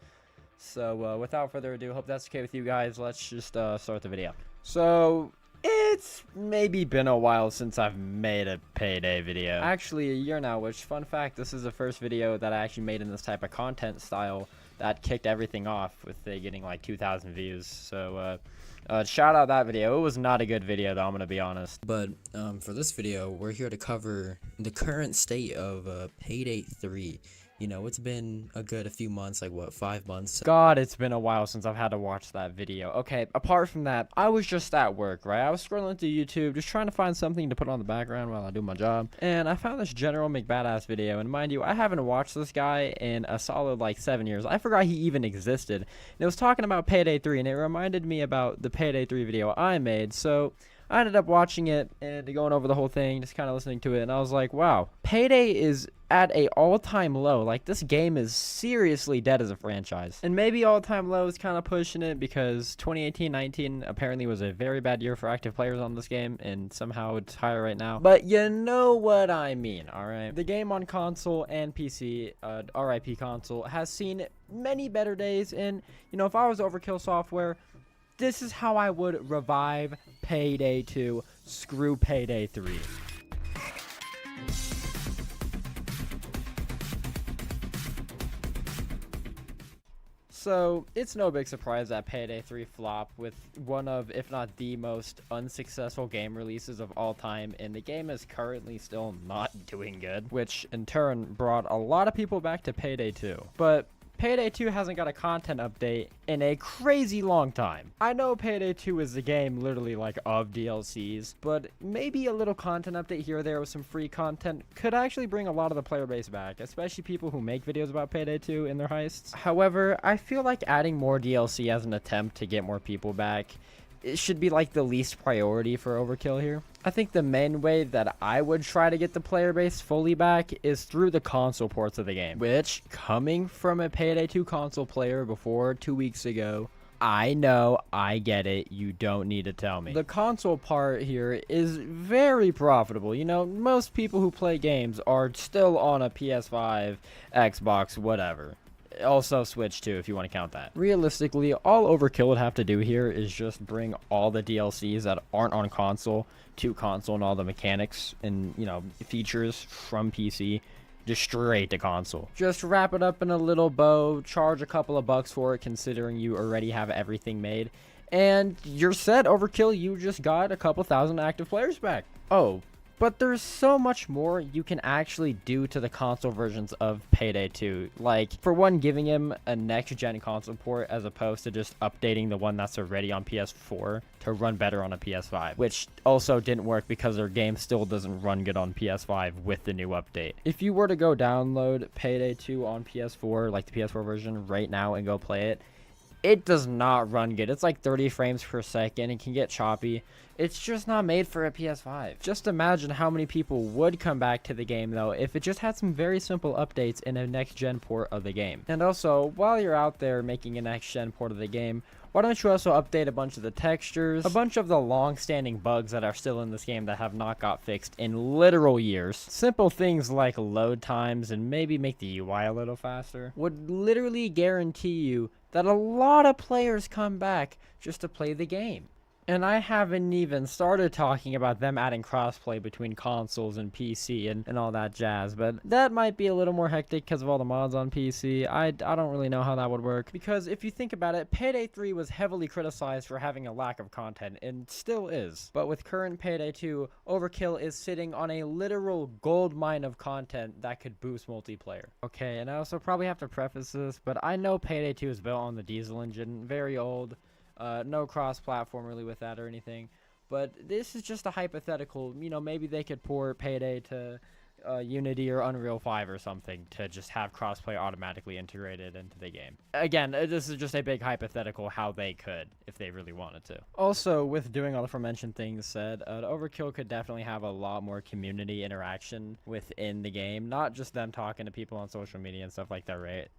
So without further ado, hope that's okay with you guys. Let's just start the video. So it's maybe been a while since I've made a payday video. Actually a year now, which, fun fact, this is the first video that I actually made in this type of content style that kicked everything off with it getting like 2,000 views. So shout out that video. It was not a good video though, I'm gonna be honest. But for this video, we're here to cover the current state of Payday 3. You know, it's been a few months, like what, 5 months? God, it's been a while since I've had to watch that video. Okay, apart from that, I was just at work, right? I was scrolling through YouTube, just trying to find something to put on the background while I do my job. And I found this General McBadass video. And mind you, I haven't watched this guy in a solid like 7 years. I forgot he even existed. And it was talking about Payday 3, and it reminded me about the Payday 3 video I made. So I ended up watching it and going over the whole thing, just kind of listening to it, and I was like, wow, Payday is at a all-time low. Like, this game is seriously dead as a franchise. And maybe all-time low is kind of pushing it, because 2018-19 apparently was a very bad year for active players on this game, and somehow it's higher right now. But you know what I mean, alright? The game on console and PC, RIP console, has seen many better days, and, you know, if I was Overkill Software, this is how I would revive Payday 2. Screw Payday 3. So, it's no big surprise that Payday 3 flopped with one of, if not the most unsuccessful game releases of all time, and the game is currently still not doing good, which in turn brought a lot of people back to Payday 2. But Payday 2 hasn't got a content update in a crazy long time. I know Payday 2 is a game literally like of DLCs, but maybe a little content update here or there with some free content could actually bring a lot of the player base back, especially people who make videos about Payday 2 in their heists. However, I feel like adding more DLC as an attempt to get more people back, it should be like the least priority for Overkill here. I think the main way that I would try to get the player base fully back is through the console ports of the game, which, coming from a Payday 2 console player before 2 weeks ago, I know, I get it, you don't need to tell me. The console part here is very profitable. You know, most people who play games are still on a PS5, Xbox, whatever. Also Switch too, if you want to count that. Realistically, all Overkill would have to do here is just bring all the DLCs that aren't on console to console and all the mechanics and, you know, features from PC just straight to console. Just wrap it up in a little bow, charge a couple of bucks for it considering you already have everything made, and you're set. Overkill, you just got a couple thousand active players back. Oh, but there's so much more you can actually do to the console versions of Payday 2. Like, for one, giving him a next-gen console port as opposed to just updating the one that's already on PS4 to run better on a PS5, which also didn't work because their game still doesn't run good on PS5 with the new update. If you were to go download Payday 2 on PS4, like the PS4 version right now, and go play it, it does not run good. It's like 30 frames per second. It can get choppy. It's just not made for a PS5. Just imagine how many people would come back to the game, though, if it just had some very simple updates in a next-gen port of the game. And also, while you're out there making a next-gen port of the game, why don't you also update a bunch of the textures, a bunch of the long-standing bugs that are still in this game that have not got fixed in literal years. Simple things like load times and maybe make the UI a little faster would literally guarantee you that a lot of players come back just to play the game. And I haven't even started talking about them adding crossplay between consoles and PC and all that jazz, but that might be a little more hectic because of all the mods on PC. I don't really know how that would work, because if you think about it, Payday 3 was heavily criticized for having a lack of content, and still is. But with current Payday 2, Overkill is sitting on a literal gold mine of content that could boost multiplayer. Okay, and I also probably have to preface this, but I know Payday 2 is built on the diesel engine, very old. No cross-platform really with that or anything, but this is just a hypothetical. You know, maybe they could port Payday to Unity or Unreal 5 or something to just have crossplay automatically integrated into the game. Again, this is just a big hypothetical how they could if they really wanted to. Also, with doing all the aforementioned things said, Overkill could definitely have a lot more community interaction within the game, not just them talking to people on social media and stuff like that, right?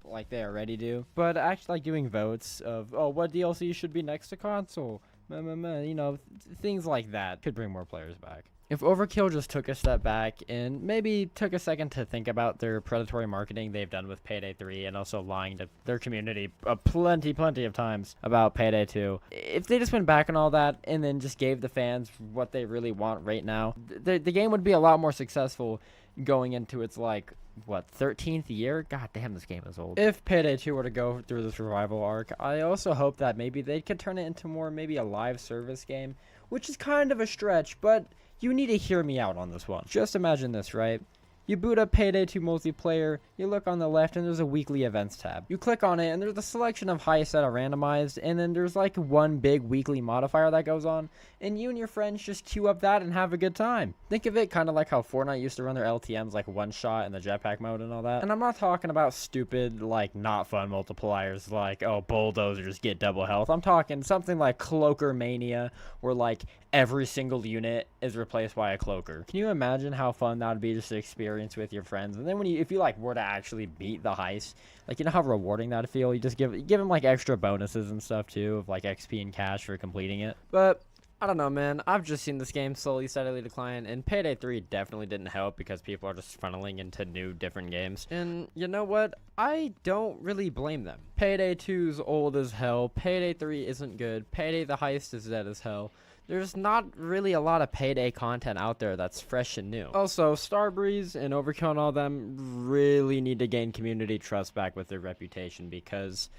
Like they already do, but actually like doing votes of, oh, what DLC should be next to console, you know, things like that could bring more players back. If Overkill just took a step back and maybe took a second to think about their predatory marketing they've done with Payday 3 and also lying to their community plenty of times about Payday 2, if they just went back on all that and then just gave the fans what they really want right now, the game would be a lot more successful going into its, like, what, 13th year? God damn, this game is old. If Payday 2 were to go through this revival arc, I also hope that maybe they could turn it into more maybe a live service game, which is kind of a stretch, but you need to hear me out on this one. Just imagine this, right? You boot up Payday 2 multiplayer, you look on the left and there's a weekly events tab. You click on it and there's a selection of heists that are randomized, and then there's like one big weekly modifier that goes on, and you and your friends just queue up that and have a good time. Think of it kind of like how Fortnite used to run their LTMs, like one shot in the jetpack mode and all that. And I'm not talking about stupid, like not fun multipliers like, oh, bulldozers get double health. I'm talking something like Cloaker Mania, where like every single unit is replaced by a cloaker. Can you imagine how fun that would be just to experience with your friends? And then if you like were to actually beat the heist, like, you know how rewarding that'd feel? You just give them like extra bonuses and stuff too, of like XP and cash for completing it. But I don't know, man. I've just seen this game slowly, steadily decline, and Payday 3 definitely didn't help because people are just funneling into new, different games. And you know what? I don't really blame them. Payday 2's old as hell. Payday 3 isn't good. Payday the Heist is dead as hell. There's not really a lot of Payday content out there that's fresh and new. Also, Starbreeze and Overkill and all them really need to gain community trust back with their reputation, because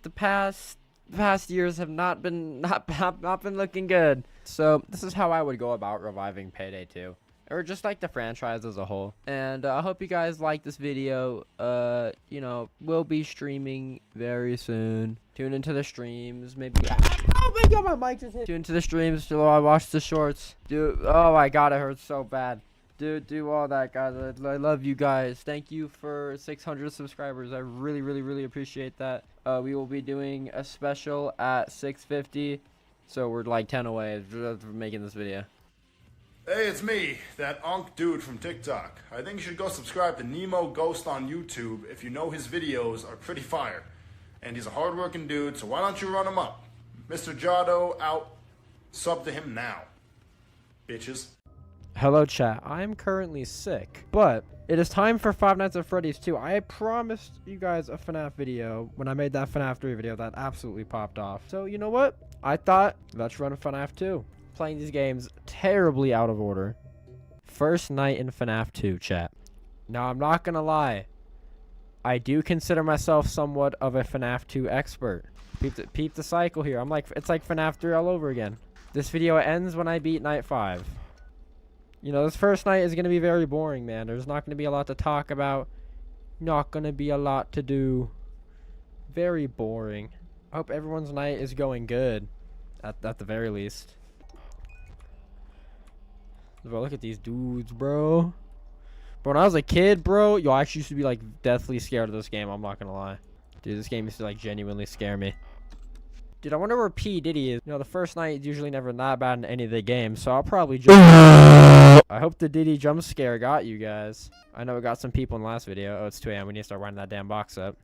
the past years have not been looking good. So this is how I would go about reviving Payday 2. or just like the franchise as a whole. And I hope you guys like this video. You know, we'll be streaming very soon. Tune into the streams, maybe. Oh my god, my mic just hit. Tune into the streams till I watch the shorts. Dude, oh my god, it hurts so bad. Dude, do all that, guys. I love you guys. Thank you for 600 subscribers. I really appreciate that. We will be doing a special at 650. So we're like 10 away from making this video. Hey, it's me, that Onk dude from TikTok. I think you should go subscribe to Nemo Ghost on YouTube if you know his videos are pretty fire. And he's a hardworking dude, so why don't you run him up? Mr. Jado out. Sub to him now. Bitches. Hello chat, I am currently sick, but it is time for Five Nights at Freddy's 2. I promised you guys a FNAF video when I made that FNAF 3 video that absolutely popped off. So you know what? I thought, let's run a FNAF 2. Playing these games terribly out of order. First night in FNAF 2, chat. Now I'm not gonna lie, I do consider myself somewhat of a FNAF 2 expert. Peep the cycle here. It's like FNAF 3 all over again. This video ends when I beat night 5. You know, this first night is going to be very boring, man. There's not going to be a lot to talk about. Not going to be a lot to do. Very boring. I hope everyone's night is going good. At the very least. Bro, look at these dudes, bro. Bro, when I was a kid, bro, yo, I actually used to be, like, deathly scared of this game. I'm not going to lie. Dude, this game used to, like, genuinely scare me. Dude, I wonder where P. Diddy is. You know, the first night is usually never that bad in any of the games, so I'll probably just... I hope the Diddy jump scare got you guys. I know it got some people in the last video. Oh, it's 2 a.m. We need to start winding that damn box up.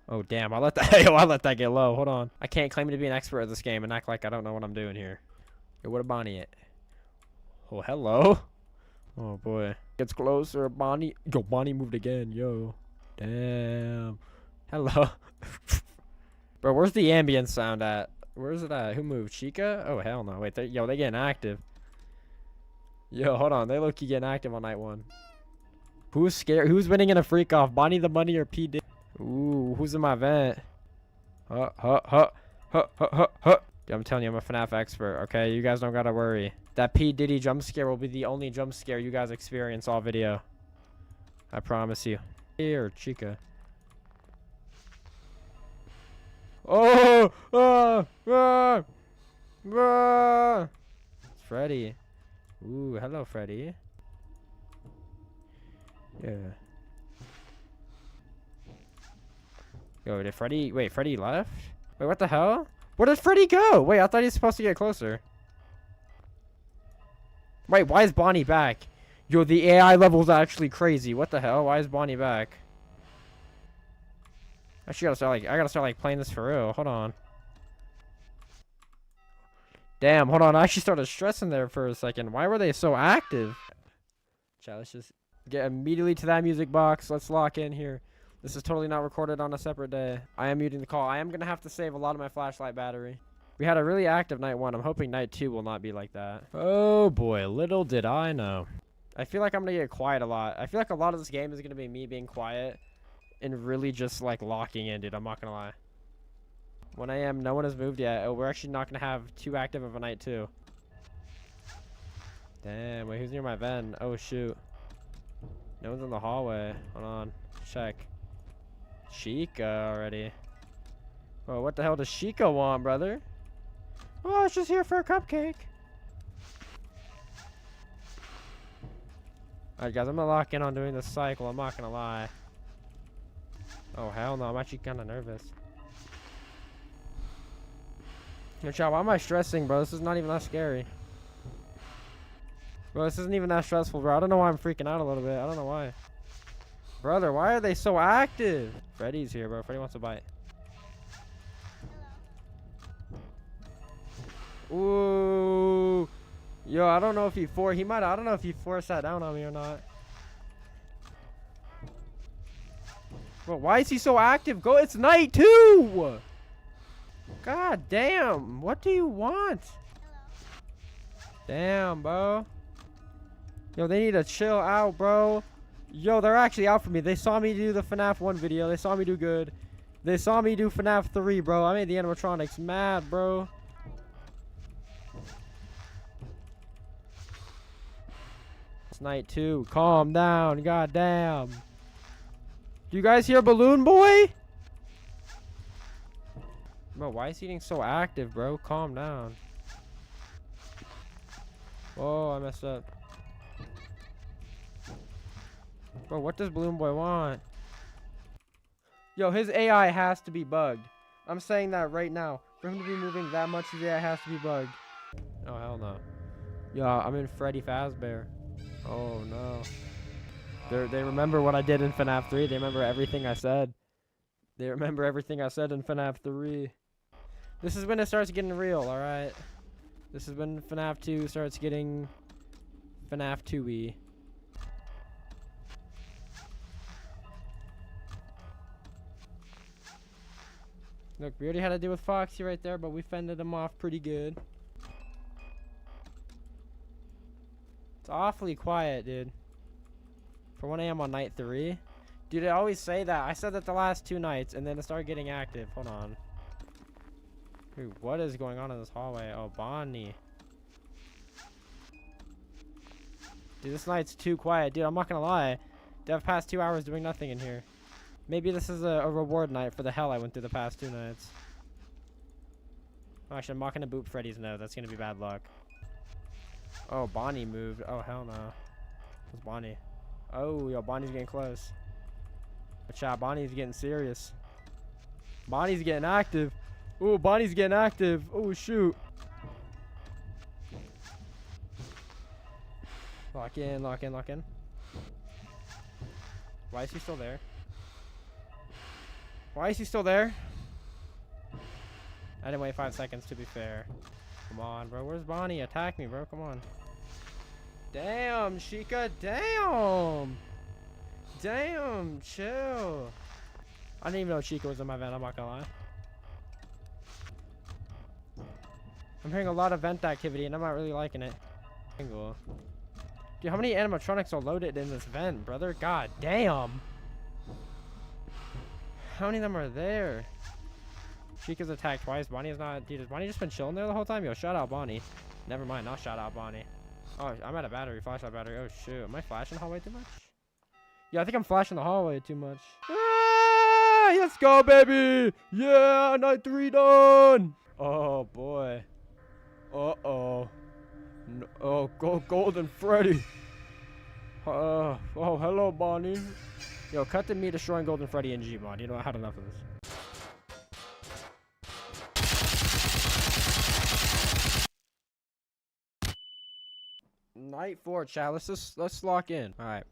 Oh, damn. I let that get low. Hold on. I can't claim to be an expert at this game and act like I don't know what I'm doing here. Yo, where Bonnie at? Oh, hello? Oh, boy. Gets closer, Bonnie. Yo, Bonnie moved again. Yo. Damn. Hello. Bro, where's the ambient sound at? Where's it at? Who moved? Chica? Oh, hell no. Wait, they getting active. Yo, hold on. They low-key getting active on night 1. Who's scared? Who's winning in a freak-off? Bonnie the Money or P. Diddy? Ooh, who's in my vent? Huh. I'm telling you, I'm a FNAF expert, okay? You guys don't gotta worry. That P. Diddy jump scare will be the only jump scare you guys experience all video. I promise you. Here, Chica. Oh! It's Freddy. Ooh, hello, Freddy. Yeah. Yo, did Freddy... Wait, Freddy left? Wait, what the hell? Where did Freddy go? Wait, I thought he was supposed to get closer. Wait, why is Bonnie back? Yo, the AI level's actually crazy. What the hell? Why is Bonnie back? I gotta start playing this for real. Hold on. Damn, hold on. I actually started stressing there for a second. Why were they so active? Chat, let's just get immediately to that music box. Let's lock in here. This is totally not recorded on a separate day. I am muting the call. I am gonna have to save a lot of my flashlight battery. We had a really active night 1. I'm hoping night 2 will not be like that. Oh boy, little did I know. I feel like I'm gonna get quiet a lot. I feel like a lot of this game is gonna be me being quiet and really just like locking in, dude. I'm not gonna lie. 1 a.m. No one has moved yet. Oh, we're actually not gonna have too active of a night 2. Damn, wait, who's near my vent? Oh shoot. No one's in the hallway. Hold on. Check. Chica already. Oh, what the hell does Chica want, brother? Oh, it's just here for a cupcake. Alright, guys, I'm gonna lock in on doing this cycle. I'm not gonna lie. Oh, hell no. I'm actually kind of nervous. Yo, chat, why am I stressing, bro? This is not even that scary. Bro, this isn't even that stressful, bro. I don't know why I'm freaking out a little bit. I don't know why. Brother, why are they so active? Freddy's here, bro. Freddy wants to bite. Ooh. Yo, I don't know if he I don't know if he forced that down on me or not. Bro, why is he so active? Go, it's night 2! God damn, what do you want? Damn, bro. Yo, they need to chill out, bro. Yo, they're actually out for me. They saw me do the FNAF 1 video. They saw me do good. They saw me do FNAF 3, bro. I made the animatronics mad, bro. It's night 2. Calm down. God damn. Do you guys hear Balloon Boy? Bro, why is he getting so active, bro? Calm down. Oh, I messed up. Bro, what does Balloon Boy want? Yo, his AI has to be bugged. I'm saying that right now. For him to be moving that much, his AI has to be bugged. Oh, hell no. Yo, I'm in Freddy Fazbear. Oh, no. They remember what I did in FNAF 3. They remember everything I said. They remember everything I said in FNAF 3. This is when it starts getting real, alright? This is when FNAF 2 starts getting FNAF 2-y. Look, we already had to deal with Foxy right there, but we fended him off pretty good. It's awfully quiet, dude. For 1 a.m. on night 3. Dude, I always say that. I said that the last 2 nights, and then it started getting active. Hold on. Dude, what is going on in this hallway? Oh, Bonnie. Dude, this night's too quiet. Dude, I'm not gonna lie. I've passed 2 hours doing nothing in here. Maybe this is a reward night for the hell I went through the past 2 nights. Actually, I'm not gonna boop Freddy's nose. That's gonna be bad luck. Oh, Bonnie moved. Oh, hell no. What's Bonnie? Oh, yo, Bonnie's getting close. Watch out, Bonnie's getting serious. Bonnie's getting active. Ooh, Bonnie's getting active. Oh, shoot. Lock in, lock in, lock in. Why is he still there? Why is he still there? I didn't wait 5 seconds, to be fair. Come on, bro. Where's Bonnie? Attack me, bro. Come on. Damn, Chica. Damn. Damn, chill. I didn't even know Chica was in my vent. I'm not gonna lie. I'm hearing a lot of vent activity, and I'm not really liking it. Angle. Dude, how many animatronics are loaded in this vent, brother? God damn. How many of them are there? Chica's attacked twice. Bonnie is not. Dude, has Bonnie just been chilling there the whole time? Yo, shout out Bonnie. Never mind. Not shout out Bonnie. Oh, I'm out of battery. Flashlight battery. Oh, shoot. Am I flashing the hallway too much? Yeah, I think I'm flashing the hallway too much. Ah, let's go, baby. Yeah, night 3 done. Oh, boy. Uh-oh. No, oh, Golden Freddy. Oh, hello, Bonnie. Yo, cut to me destroying Golden Freddy and Gmod. You know, I had enough of this. Night 4, chat. Let's lock in. All right.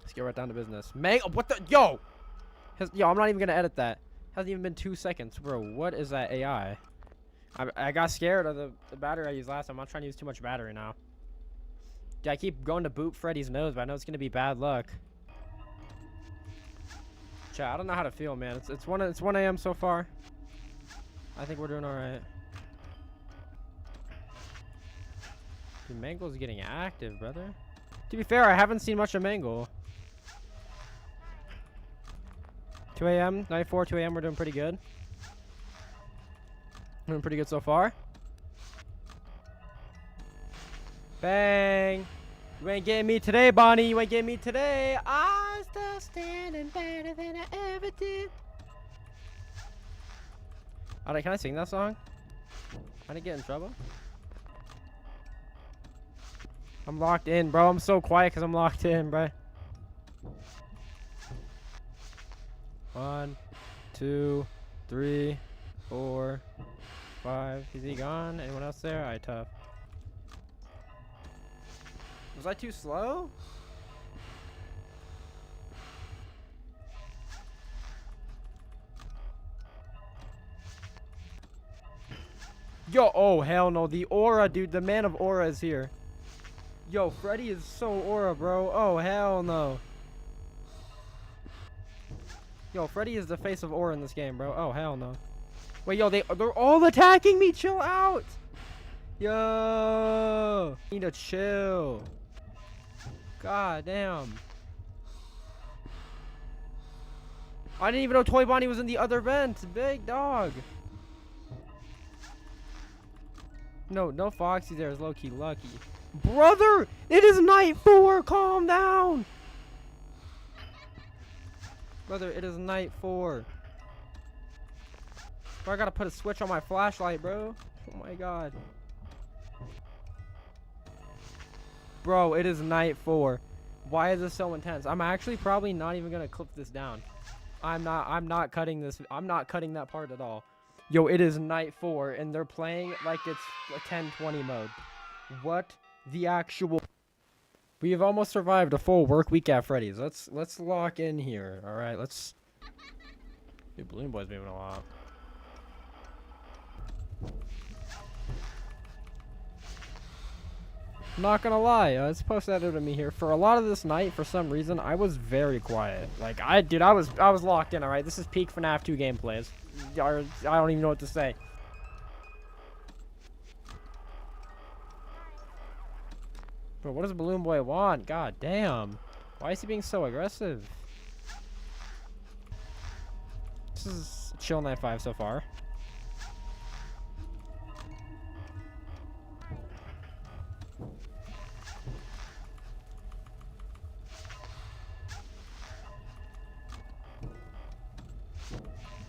Let's get right down to business. What the? Yo! Yo, I'm not even gonna edit that. Hasn't even been 2 seconds, bro. What is that AI? I got scared of the battery I used last time. I'm not trying to use too much battery now. Dude, I keep going to boop Freddy's nose, but I know it's gonna be bad luck. Chat, I don't know how to feel, man. It's 1 a.m. so far. I think we're doing all right. Dude, Mangle's getting active, brother. To be fair, I haven't seen much of Mangle. 2 a.m. Night 4, 2 a.m. We're doing pretty good. Doing pretty good so far. Bang! You ain't getting me today, Bonnie. You ain't getting me today. I'm still standing better than I ever did. Alright, can I sing that song? I didn't get in trouble. I'm locked in, bro. I'm so quiet because I'm locked in, bro. 1, 2, 3, 4, 5. Is he gone? Anyone else there? Alright, tough. Was I too slow? Yo, oh hell no. The aura, dude. The man of aura is here. Yo, Freddy is so aura, bro. Oh hell no. Yo, Freddy is the face of aura in this game, bro. Oh hell no. Wait, yo, they're all attacking me. Chill out. Yo, need to chill. God damn. I didn't even know Toy Bonnie was in the other vent. Big dog. No Foxy there is low-key lucky. Brother, it is night 4. Calm down. Brother, it is night 4. Bro, I gotta put a switch on my flashlight, bro. Oh my god. Bro, it is night 4. Why is this so intense? I'm actually probably not even gonna clip this down. I'm not cutting this. I'm not cutting that part at all. Yo, it is night 4 and they're playing like it's a 1020 mode. What the actual? We have almost survived a full work week at Freddy's. Let's lock in here. All right, let's. Dude, Balloon Boy's moving a lot. Not gonna lie, it's supposed to to me here. For a lot of this night, for some reason, I was very quiet. Like, I was locked in, alright? This is peak FNAF 2 gameplays. I don't even know what to say. But what does Balloon Boy want? God damn. Why is he being so aggressive? This is chill night 5 so far.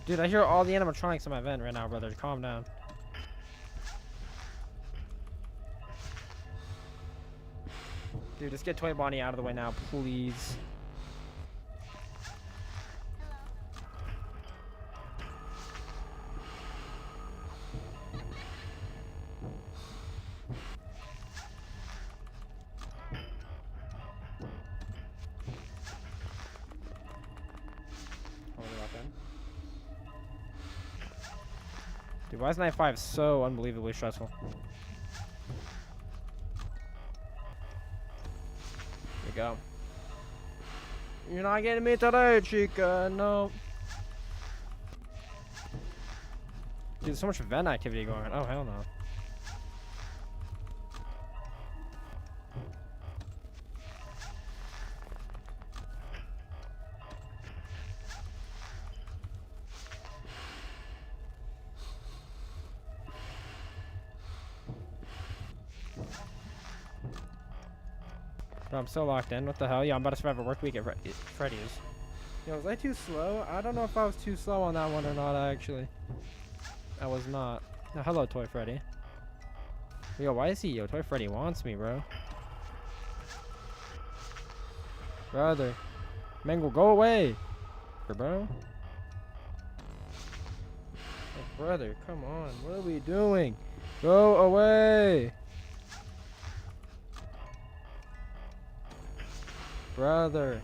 Dude, I hear all the animatronics in my vent right now, brother. Calm down. Dude, just get Toy Bonnie out of the way now, please. Dude, why is night 5 so unbelievably stressful? Here we go. You're not getting me today, Chica. No. Dude, there's so much vent activity going on. Oh, hell no. Bro, I'm so locked in. What the hell? Yeah, I'm about to survive a work week at Freddy's. Yo, was I too slow? I don't know if I was too slow on that one or not, actually. I was not. Oh, hello, Toy Freddy. Yo, why is he? Yo, Toy Freddy wants me, bro. Brother. Mangle, go away. Bro. Oh, brother, come on. What are we doing? Go away. Brother.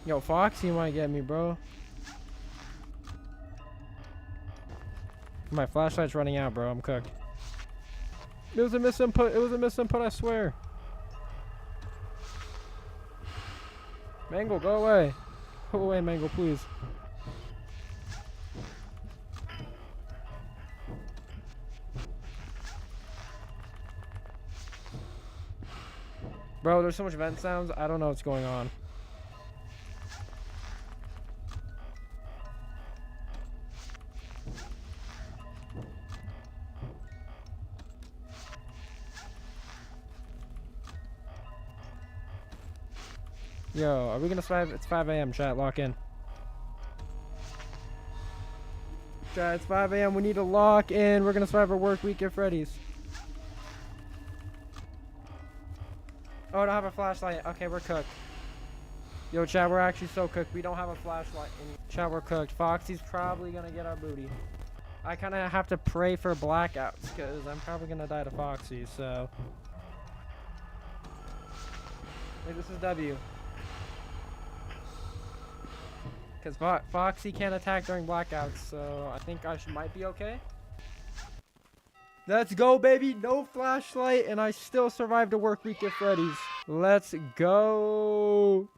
Yo, Foxy might get me, bro. My flashlight's running out, bro. I'm cooked. It was a misinput. It was a misinput, I swear. Mangle, go away. Go away, Mangle, please. Bro, there's so much vent sounds. I don't know what's going on. Yo, are we gonna survive? It's 5 a.m. Chat, lock in. Chat, it's 5 a.m. We need to lock in. We're gonna survive our work week at Freddy's. Oh, I don't have a flashlight. Okay, we're cooked. Yo, chat, we're actually so cooked. We don't have a flashlight. Chat, we're cooked. Foxy's probably gonna get our booty. I kind of have to pray for blackouts because I'm probably gonna die to Foxy. So, hey, this is W. Because Foxy can't attack during blackouts, so I think I might be okay. Let's go, baby. No flashlight, and I still survived a work week at Freddy's. Let's go.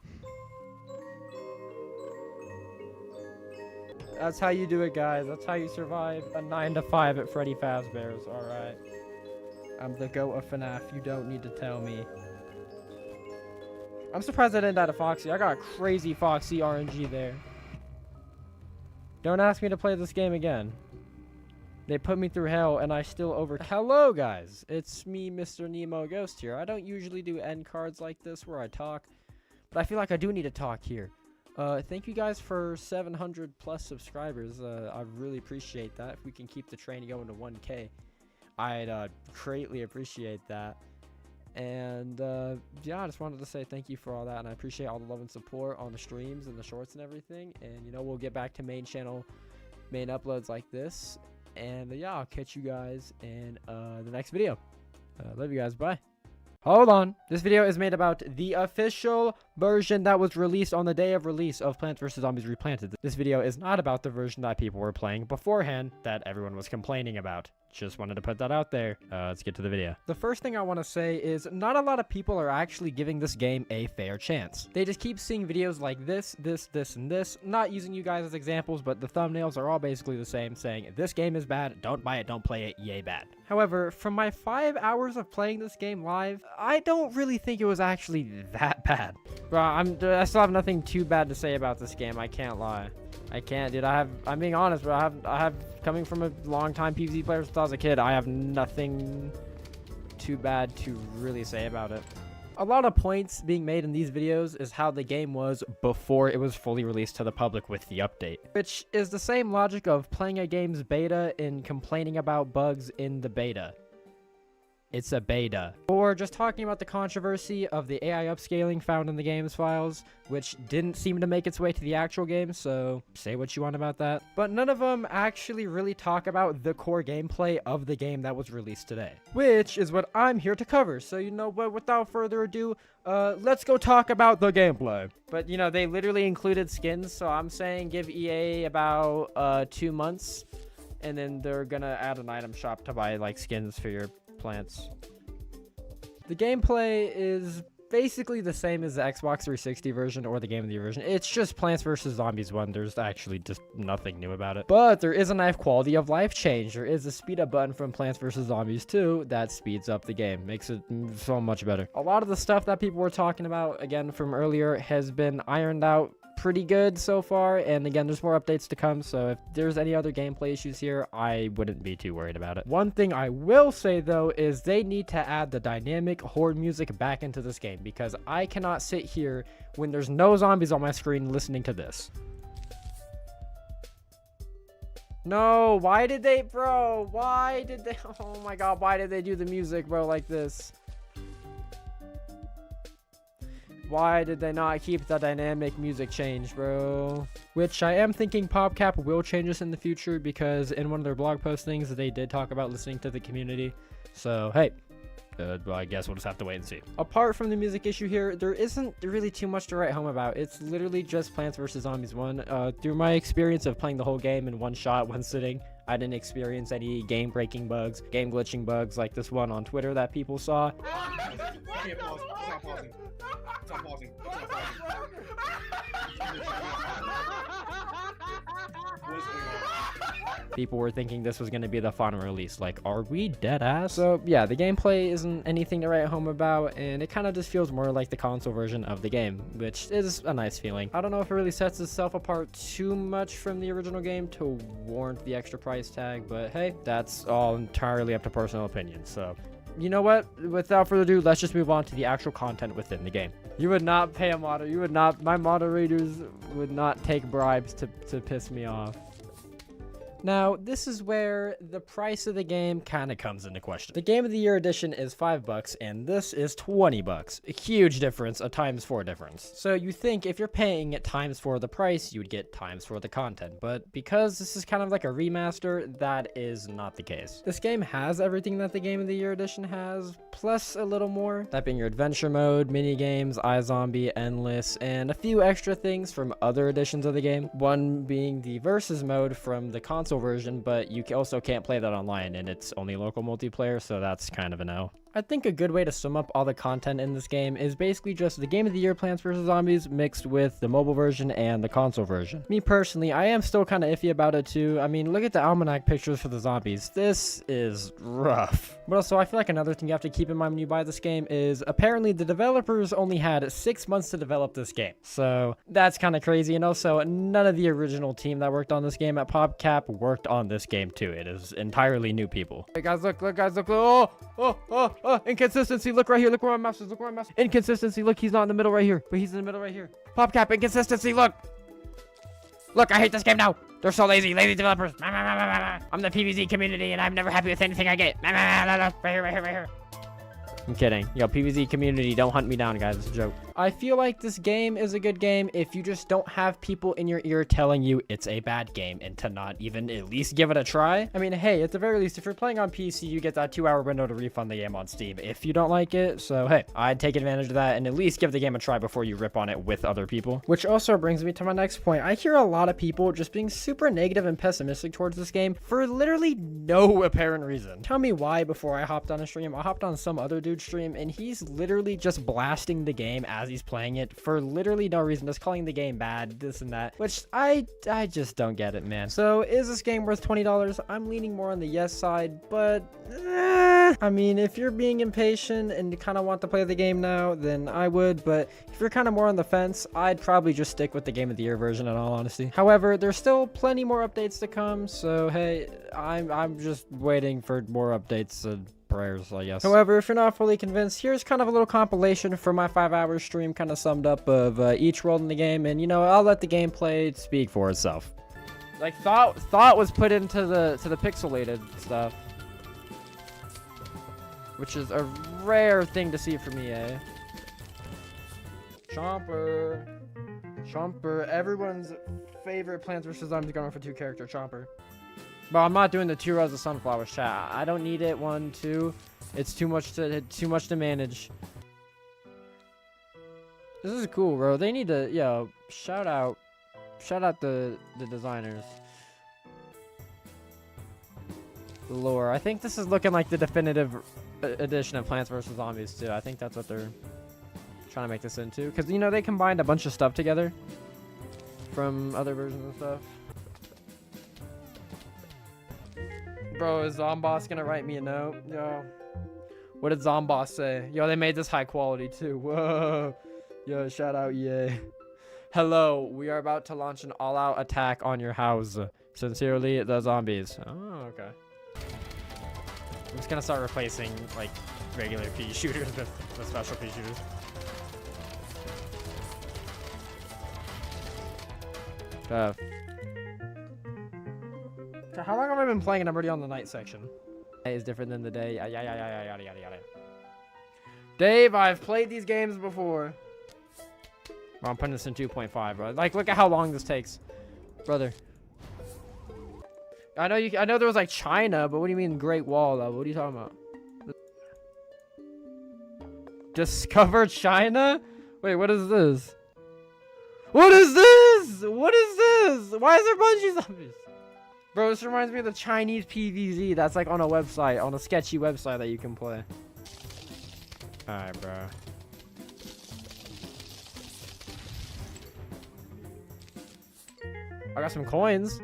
That's how you do it, guys. That's how you survive a 9 to 5 at Freddy Fazbear's. All right. I'm the GOAT of FNAF. You don't need to tell me. I'm surprised I didn't die to Foxy. I got crazy Foxy RNG there. Don't ask me to play this game again. They put me through hell, and I still Hello, guys. It's me, Mr. Nemo Ghost here. I don't usually do end cards like this where I talk, but I feel like I do need to talk here. Thank you guys for 700 plus subscribers. I really appreciate that. If we can keep the train going to 1K, I'd greatly appreciate that. And yeah, I just wanted to say thank you for all that, and I appreciate all the love and support on the streams and the shorts and everything. And you know, we'll get back to main uploads like this. And yeah, I'll catch you guys in the next video. Love you guys. Bye. Hold on. This video is made about the official version that was released on the day of release of Plants vs. Zombies Replanted. This video is not about the version that people were playing beforehand that everyone was complaining about. Just wanted to put that out there. Let's get to the video. The first thing I want to say is not a lot of people are actually giving this game a fair chance. They just keep seeing videos like this, and this, not using you guys as examples, but the thumbnails are all basically the same, saying this game is bad, don't buy it, don't play it, yay bad. However, from my 5 hours of playing this game live, I don't really think it was actually that bad. Bro, I still have nothing too bad to say about this game, I can't lie. I can't, dude. I'm being honest, bro. I have, coming from a long-time PvZ player since I was a kid, I have nothing too bad to really say about it. A lot of points being made in these videos is how the game was before it was fully released to the public with the update, which is the same logic of playing a game's beta and complaining about bugs in the beta. It's a beta. Or just talking about the controversy of the AI upscaling found in the game's files, which didn't seem to make its way to the actual game, so say what you want about that. But none of them actually really talk about the core gameplay of the game that was released today, which is what I'm here to cover. So you know what, without further ado, let's go talk about the gameplay. But you know, they literally included skins, so I'm saying give EA about 2 months, and then they're gonna add an item shop to buy like skins for your plants. The gameplay is basically the same as the Xbox 360 version or the Game of the Year version. It's just Plants vs. Zombies 1. There's actually just nothing new about it. But there is a nice quality of life change. There is a speed up button from Plants vs. Zombies 2 that speeds up the game. Makes it so much better. A lot of the stuff that people were talking about, again, from earlier has been ironed out pretty good so far, and again, there's more updates to come, so if there's any other gameplay issues here, I wouldn't be too worried about it. One thing I will say though is they need to add the dynamic horde music back into this game, because I cannot sit here when there's no zombies on my screen listening to this. No, why did they, bro? Why did they? Oh my god, why did they do the music, bro, like this? Why did they not keep the dynamic music change, bro? Which I am thinking PopCap will change this in the future, because in one of their blog postings, they did talk about listening to the community. So, hey, well, I guess we'll just have to wait and see. Apart from the music issue here, there isn't really too much to write home about. It's literally just Plants vs. Zombies 1. Through my experience of playing the whole game in one shot, one sitting, I didn't experience any game-breaking bugs, game glitching bugs like this one on Twitter that people saw. Stop pausing. People were thinking this was going to be the final release. Like, are we dead ass? So yeah, the gameplay isn't anything to write home about, and it kind of just feels more like the console version of the game, which is a nice feeling. I don't know if it really sets itself apart too much from the original game to warrant the extra price tag, but hey, that's all entirely up to personal opinion. So you know what? Without further ado, let's just move on to the actual content within the game. You would not pay a moderator. You would not. My moderators would not take bribes to piss me off. Now, this is where the price of the game kind of comes into question. The Game of the Year edition is $5 and this is $20. A huge difference, a ×4 difference. So you think if you're paying it ×4 the price, you would get ×4 the content. But because this is kind of like a remaster, that is not the case. This game has everything that the Game of the Year edition has, plus a little more. That being your adventure mode, mini games, iZombie, Endless, and a few extra things from other editions of the game. One being the versus mode from the console version, but you also can't play that online, and it's only local multiplayer, so that's kind of a no. I think a good way to sum up all the content in this game is basically just the Game of the Year Plants vs. Zombies mixed with the mobile version and the console version. Me personally, I am still kind of iffy about it too. I mean, look at the almanac pictures for the zombies. This is rough. But also, I feel like another thing you have to keep in mind when you buy this game is apparently the developers only had 6 months to develop this game. So that's kind of crazy. And also, none of the original team that worked on this game at PopCap worked on this game too. It is entirely new people. Hey guys, look, guys, look. Oh, inconsistency. Look right here. Look where my mouse is. Look where my mouse is. Inconsistency. Look, he's not in the middle right here, but he's in the middle right here. PopCap, inconsistency. Look. Look, I hate this game now. They're so lazy developers. I'm the PvZ community, and I'm never happy with anything I get. Right here. I'm kidding. Yo, PvZ community, don't hunt me down, guys. It's a joke. I feel like this game is a good game if you just don't have people in your ear telling you it's a bad game and to not even at least give it a try. I mean, hey, at the very least, if you're playing on PC, you get that 2-hour window to refund the game on Steam if you don't like it. So, hey, I'd take advantage of that and at least give the game a try before you rip on it with other people. Which also brings me to my next point. I hear a lot of people just being super negative and pessimistic towards this game for literally no apparent reason. Tell me why before I hopped on a stream. I hopped on some other dude's stream and he's literally just blasting the game as he's playing it for literally no reason, just calling the game bad, this and that, which I just don't get it, man. So is this game worth $20? I'm leaning more on the yes side, but I mean, if you're being impatient and you kind of want to play the game now, then I would, but if you're kind of more on the fence, I'd probably just stick with the Game of the Year version in all honesty. However, there's still plenty more updates to come, so hey, I'm just waiting for more updates and prayers, I guess. However, if you're not fully convinced, here's kind of a little compilation for my 5-hour stream, kind of summed up of each world in the game, and you know, I'll let the gameplay speak for itself. Like thought was put into the pixelated stuff, which is a rare thing to see from EA. Chomper, everyone's favorite Plants vs. Zombies going for 2 character Chomper. But I'm not doing the 2 rows of sunflowers, chat. I don't need it. 1, 2. It's too much to manage. This is cool, bro. They need to, yo, shout out the designers. The lore. I think this is looking like the definitive edition of Plants vs. Zombies too. I think that's what they're trying to make this into, because you know they combined a bunch of stuff together from other versions of stuff. Bro, is Zomboss gonna write me a note? Yo. What did Zomboss say? Yo, they made this high quality too. Whoa. Yo, shout out EA. Hello, we are about to launch an all-out attack on your house. Sincerely, the zombies. Oh, okay. I'm just gonna start replacing, like, regular pea shooters with special pea shooters. How long have I been playing and I'm already on the night section? Night is different than the day. Yada. Dave, I've played these games before. Bro, I'm putting this in 2.5, bro. Like, look at how long this takes. Brother. I know there was like China, but what do you mean Great Wall though? What are you talking about? Discover China? Wait, what is this? What is this? What is this? Why is there bungee zombies? Bro, this reminds me of the Chinese PvZ that's like on a website, on a sketchy website that you can play. Alright, bro. I got some coins.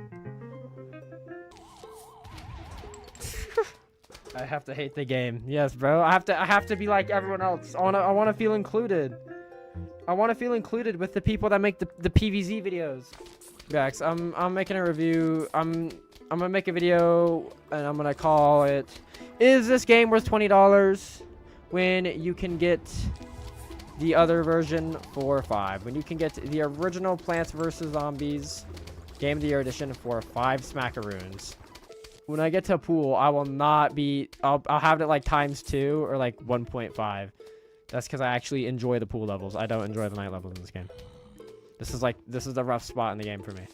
I have to hate the game. Yes, bro. I have to be like everyone else. I want to feel included. I want to feel included with the people that make the PvZ videos. Guys, I'm making a review. I'm gonna make a video and I'm gonna call it, is this game worth $20 when you can get the other version for $5? When you can get the original Plants vs. Zombies Game of the Year edition for 5 smackaroons. When I get to a pool, I will not be, I'll have it like ×2 or like 1.5. That's because I actually enjoy the pool levels. I don't enjoy the night levels in this game. This is the rough spot in the game for me.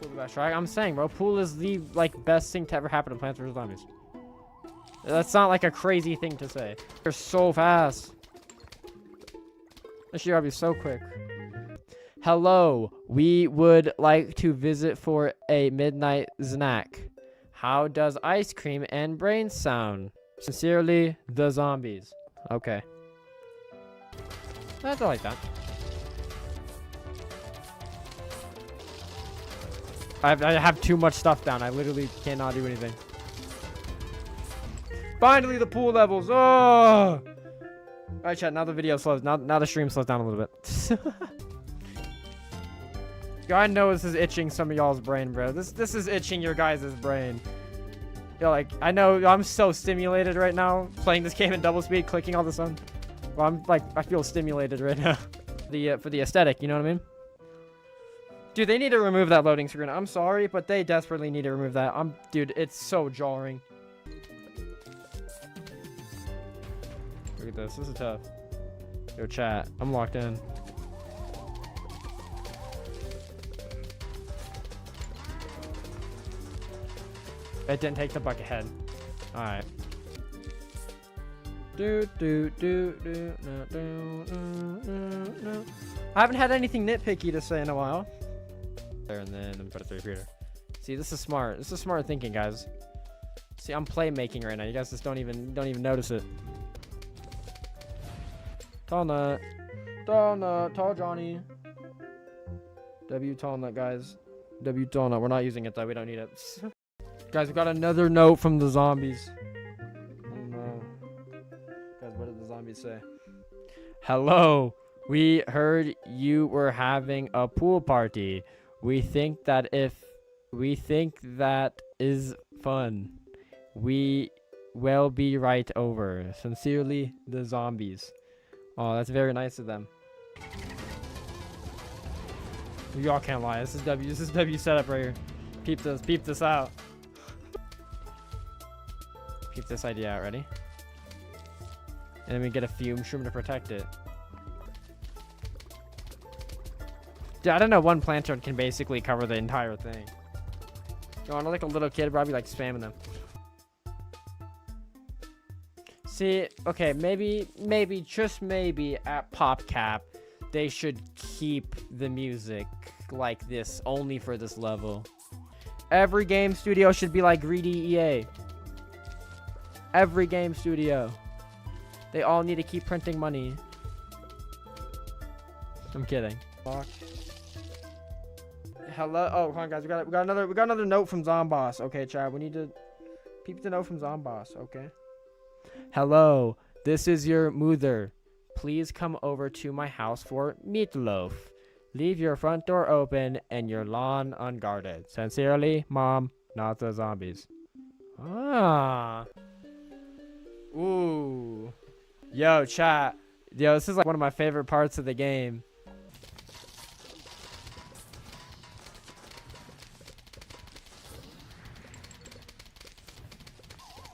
Pool the best, right? I'm saying, bro, pool is the like best thing to ever happen to Plants vs. Zombies. That's not like a crazy thing to say. They're so fast. This should be so quick. Hello, we would like to visit for a midnight snack. How does ice cream and brains sound? Sincerely, the zombies. Okay. That's all like that. I have too much stuff down. I literally cannot do anything. Finally, the pool levels. Oh! Alright, chat. Now the video slows. Now the stream slows down a little bit. Yo, I know this is itching some of y'all's brain, bro. This is itching your guys' brain. Yo, like, I know I'm so stimulated right now playing this game in double speed, clicking all the sun. Well, I'm like, I feel stimulated right now. For the aesthetic, you know what I mean? Dude, they need to remove that loading screen. I'm sorry, but they desperately need to remove that. Dude, it's so jarring. Look at this. This is tough. Yo, chat. I'm locked in. It didn't take the bucket head. Alright. I haven't had anything nitpicky to say in a while. There, and then put it through here. See, this is smart. This is smart thinking, guys. See, I'm playmaking right now. You guys just don't even notice it. Tall nut. Tall nut. Tall Johnny. W tall nut, guys. W tall nut. We're not using it though. We don't need it. Guys, we got another note from the zombies. Oh no. Guys, what did the zombies say? Hello. We heard you were having a pool party. We think that is fun. We will be right over. Sincerely, the zombies. Oh, that's very nice of them. Y'all can't lie. This is W setup right here. Peep this out. Peep this idea out, ready? And then we get a fume shroom to protect it. Dude, I don't know, one planter can basically cover the entire thing. You know, like a little kid, probably like spamming them. See, okay, maybe, just maybe at PopCap, they should keep the music like this, only for this level. Every game studio should be like greedy EA. Every game studio. They all need to keep printing money. I'm kidding. Fuck. Hello. Oh, hold on, guys. We got another note from Zomboss. Okay, Chad. We need to peep the note from Zomboss. Okay. Hello. This is your mother. Please come over to my house for meatloaf. Leave your front door open and your lawn unguarded. Sincerely, Mom. Not the zombies. Ah. Ooh. Yo, chat. Yo, this is like one of my favorite parts of the game.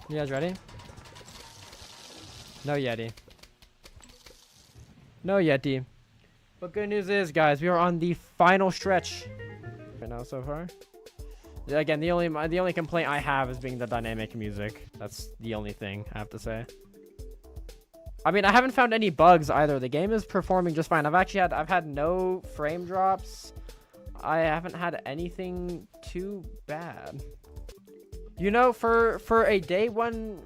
You guys ready? No Yeti. No Yeti. But good news is, guys, we are on the final stretch right now so far. Again, the only complaint I have is being the dynamic music. That's the only thing I have to say. I mean, I haven't found any bugs either. The game is performing just fine. I've had no frame drops. I haven't had anything too bad. You know, for a day one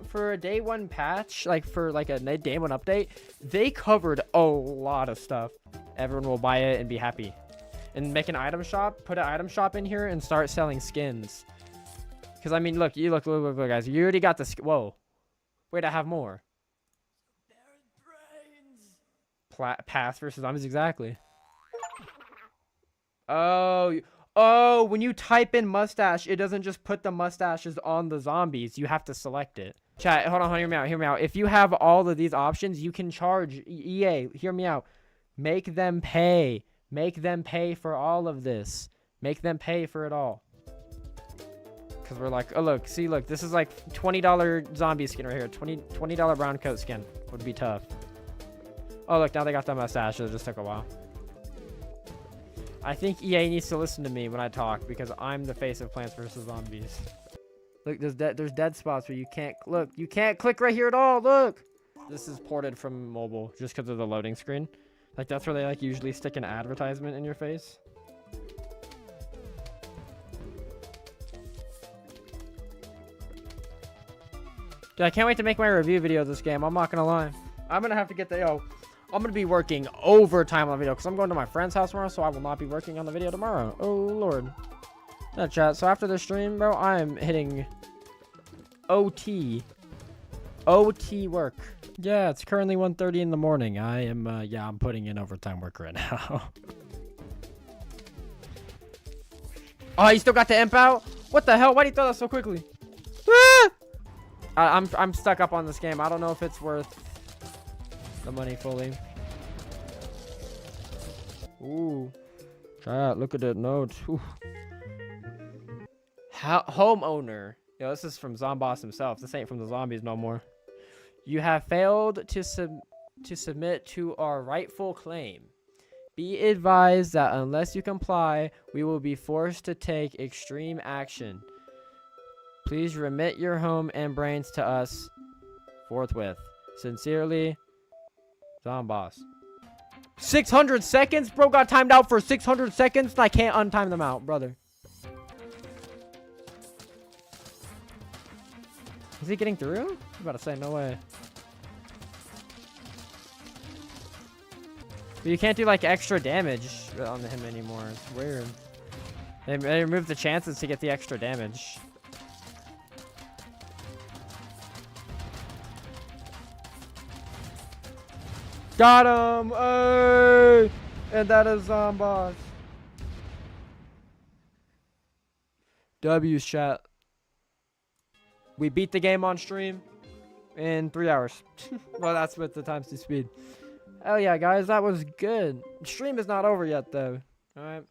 patch, like for like a day one update, they covered a lot of stuff. Everyone will buy it and be happy. And make an item shop, put an item shop in here and start selling skins. Because I mean, look, guys, you already got the whoa. Wait, I have more. Pass versus zombies, exactly. Oh, when you type in mustache, it doesn't just put the mustaches on the zombies. You have to select it. Chat, hold on, hear me out. If you have all of these options, you can charge EA. Hear me out. Make them pay. Make them pay for all of this. Make them pay for it all. Because we're like, oh, look, this is like $20 zombie skin right here. $20 brown coat skin. Would be tough. Oh, look, now they got the mustache. It just took a while. I think EA needs to listen to me when I talk because I'm the face of Plants vs. Zombies. Look, there's dead spots where you can't look. You can't click right here at all. Look. This is ported from mobile just because of the loading screen. Like that's where they like usually stick an advertisement in your face. Dude, I can't wait to make my review video of this game. I'm not gonna lie. I'm gonna have to get the I'm gonna be working overtime on the video because I'm going to my friend's house tomorrow, so I will not be working on the video tomorrow. Oh lord. No chat. So after the stream, bro, I'm hitting OT work. Yeah, it's currently 1:30 in the morning. I am I'm putting in overtime work right now. Oh, you still got the imp out? What the hell? Why did you throw that so quickly? Ah! I'm stuck up on this game. I don't know if it's worth the money fully. Ooh. Chat, look at that note. Ooh. Homeowner. Yo, this is from Zomboss himself. This ain't from the zombies no more. You have failed to submit to our rightful claim. Be advised that unless you comply, we will be forced to take extreme action. Please remit your home and brains to us forthwith. Sincerely, Zomboss. 600 seconds? Bro got timed out for 600 seconds? I can't untime them out, brother. Is he getting through? I'm about to say, no way. But you can't do like extra damage on him anymore. It's weird. They removed the chances to get the extra damage. Got him! Hey! And that is Zomboss. W's chat. We beat the game on stream in 3 hours. Well, that's with the times 2 speed. Hell yeah, guys, that was good. Stream is not over yet, though. All right.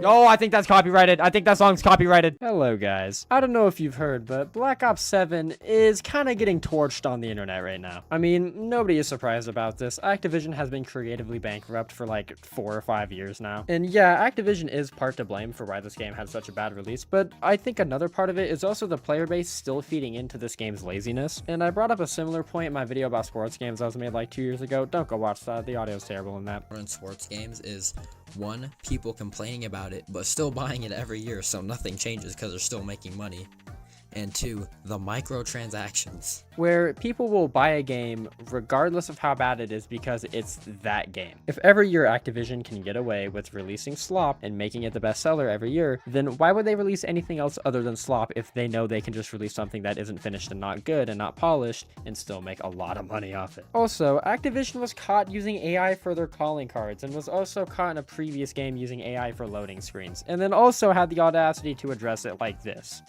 Oh, I think that's copyrighted. I think that song's copyrighted. Hello, guys. I don't know if you've heard, but Black Ops 7 is kind of getting torched on the internet right now. I mean, nobody is surprised about this. Activision has been creatively bankrupt for like 4 or 5 years now. And yeah, Activision is part to blame for why this game had such a bad release, but I think another part of it is also the player base still feeding into this game's laziness. And I brought up a similar point in my video about sports games that was made like 2 years ago. Don't go watch that. The audio's terrible in that. In sports games is one, people complaining about it but still buying it every year so nothing changes because they're still making money, and 2, the microtransactions, where people will buy a game regardless of how bad it is because it's that game. If every year Activision can get away with releasing slop and making it the best seller every year, then why would they release anything else other than slop if they know they can just release something that isn't finished and not good and not polished and still make a lot of money off it? Also, Activision was caught using AI for their calling cards and was also caught in a previous game using AI for loading screens, and then also had the audacity to address it like this.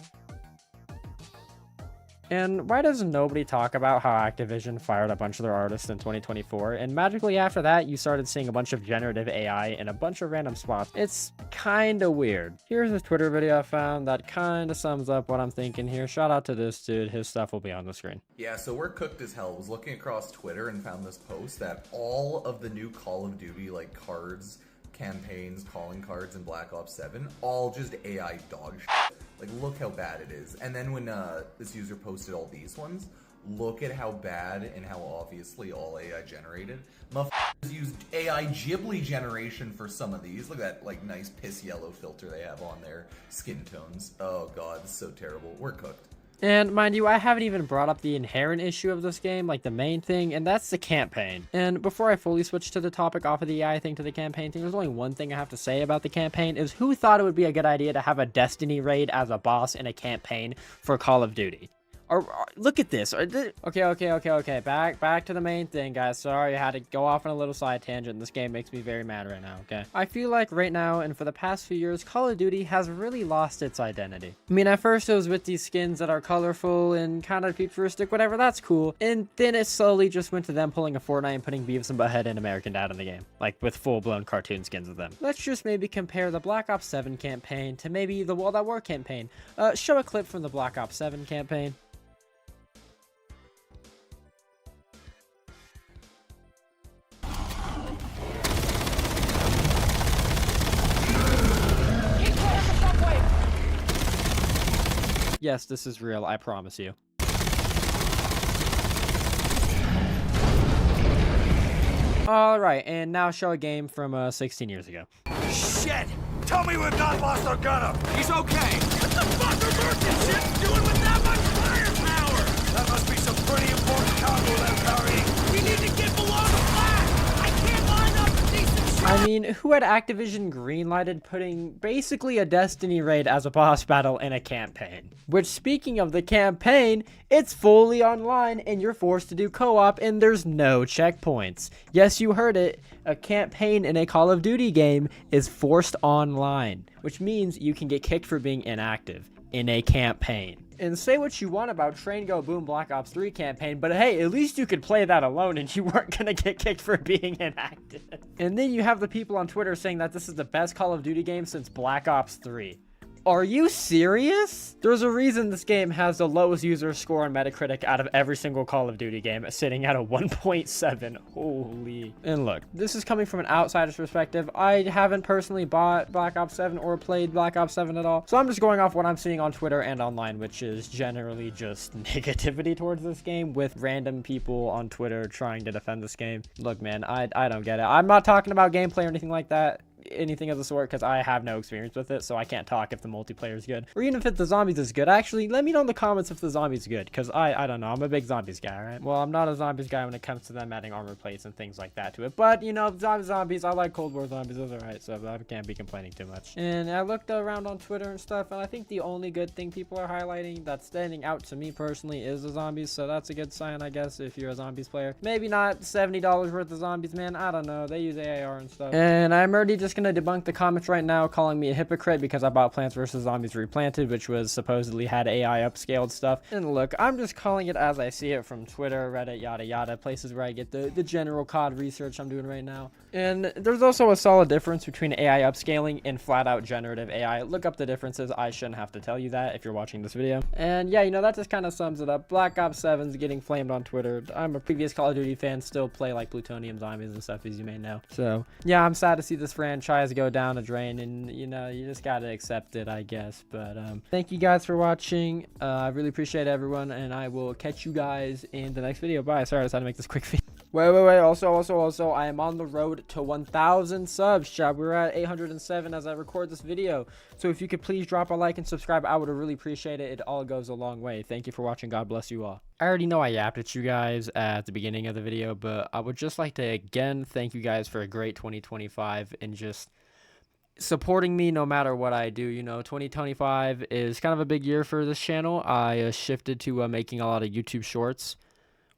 And why does nobody talk about how Activision fired a bunch of their artists in 2024, and magically after that you started seeing a bunch of generative AI in a bunch of random spots? It's kinda weird. Here's a Twitter video I found that kinda sums up what I'm thinking here. Shout out to this dude, his stuff will be on the screen. Yeah, so we're cooked as hell. I was looking across Twitter and found this post that all of the new Call of Duty like cards, campaigns, calling cards in Black Ops 7, all just AI dog shit. Like, look how bad it is. And then when this user posted all these ones, look at how bad and how obviously all AI generated. Motherfuckers used AI Ghibli generation for some of these. Look at that, like, nice piss yellow filter they have on their skin tones. Oh god, this is so terrible. We're cooked. And mind you, I haven't even brought up the inherent issue of this game, like the main thing, and that's the campaign. And before I fully switch to the topic off of the AI thing to the campaign thing, there's only one thing I have to say about the campaign, is who thought it would be a good idea to have a Destiny raid as a boss in a campaign for Call of Duty? Or look at this. Okay. Back to the main thing, guys. Sorry, I had to go off on a little side tangent. This game makes me very mad right now, okay? I feel like right now, and for the past few years, Call of Duty has really lost its identity. I mean, at first it was with these skins that are colorful and kind of futuristic, whatever, that's cool. And then it slowly just went to them pulling a Fortnite and putting Beavis and Butthead and American Dad in the game. Like, with full-blown cartoon skins of them. Let's just maybe compare the Black Ops 7 campaign to maybe the World at War campaign. Show a clip from the Black Ops 7 campaign. Yes, this is real, I promise you. Alright, and now show a game from 16 years ago. Shit! Tell me we've not lost our gunner! He's okay! What the fuck are merchant ships doing with that much firepower? I mean, who had Activision greenlighted putting basically a Destiny raid as a boss battle in a campaign? Which, speaking of the campaign, it's fully online and you're forced to do co-op and there's no checkpoints. Yes, you heard it. A campaign in a Call of Duty game is forced online, which means you can get kicked for being inactive in a campaign. And say what you want about Train Go Boom Black Ops 3 campaign, but hey, at least you could play that alone and you weren't gonna get kicked for being inactive. And then you have the people on Twitter saying that this is the best Call of Duty game since Black Ops 3. Are you serious? There's a reason this game has the lowest user score on Metacritic out of every single Call of Duty game, sitting at a 1.7. Holy. And look, this is coming from an outsider's perspective. I haven't personally bought Black Ops 7 or played Black Ops 7 at all. So I'm just going off what I'm seeing on Twitter and online, which is generally just negativity towards this game with random people on Twitter trying to defend this game. Look, man, I don't get it. I'm not talking about gameplay or anything like that. Anything of the sort, because I have no experience with it, so I can't talk if the multiplayer is good or even if the zombies is good. Actually, let me know in the comments if the zombies good, because I don't know, I'm a big zombies guy, right? Well, I'm not a zombies guy when it comes to them adding armor plates and things like that to it, but you know, zombies, I like Cold War zombies, those are right, so I can't be complaining too much. And I looked around on Twitter and stuff, and I think the only good thing people are highlighting that's standing out to me personally is the zombies, so that's a good sign, I guess, if you're a zombies player. Maybe not $70 worth of zombies, man, I don't know, they use AAR and stuff. And I'm already just gonna debunk the comments right now calling me a hypocrite because I bought Plants vs. Zombies Replanted, which was supposedly had AI upscaled stuff. And look, I'm just calling it as I see it from Twitter, Reddit, yada yada, places where I get the general COD research I'm doing right now. And there's also a solid difference between AI upscaling and flat out generative AI. Look up the differences. I shouldn't have to tell you that if you're watching this video. And yeah, you know, that just kind of sums it up. Black Ops 7's getting flamed on Twitter. I'm a previous Call of Duty fan, still play like Plutonium Zombies and stuff, as you may know. So yeah, I'm sad to see this franchise go down a drain, and you know, you just gotta accept it, I guess. But thank you guys for watching. I really appreciate everyone, and I will catch you guys in the next video. Bye. Sorry, I decided to make this quick video. Wait. Also, I am on the road to 1,000 subs, chat. We're at 807 as I record this video. So if you could please drop a like and subscribe, I would really appreciate it. It all goes a long way. Thank you for watching. God bless you all. I already know I yapped at you guys at the beginning of the video, but I would just like to again thank you guys for a great 2025 and just supporting me no matter what I do. You know, 2025 is kind of a big year for this channel. I shifted to making a lot of YouTube shorts,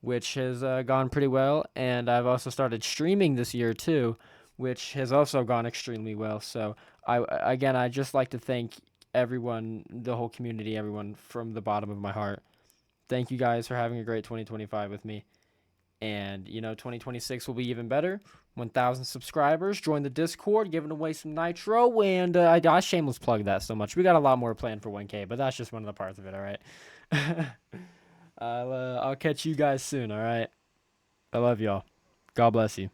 which has gone pretty well, and I've also started streaming this year too, which has also gone extremely well. So I just like to thank everyone, the whole community, everyone from the bottom of my heart. Thank you guys for having a great 2025 with me. And, you know, 2026 will be even better. 1,000 subscribers. Join the Discord, giving away some Nitro. And I shameless plug that so much. We got a lot more planned for 1K, but that's just one of the parts of it, all right? I'll catch you guys soon, all right? I love y'all. God bless you.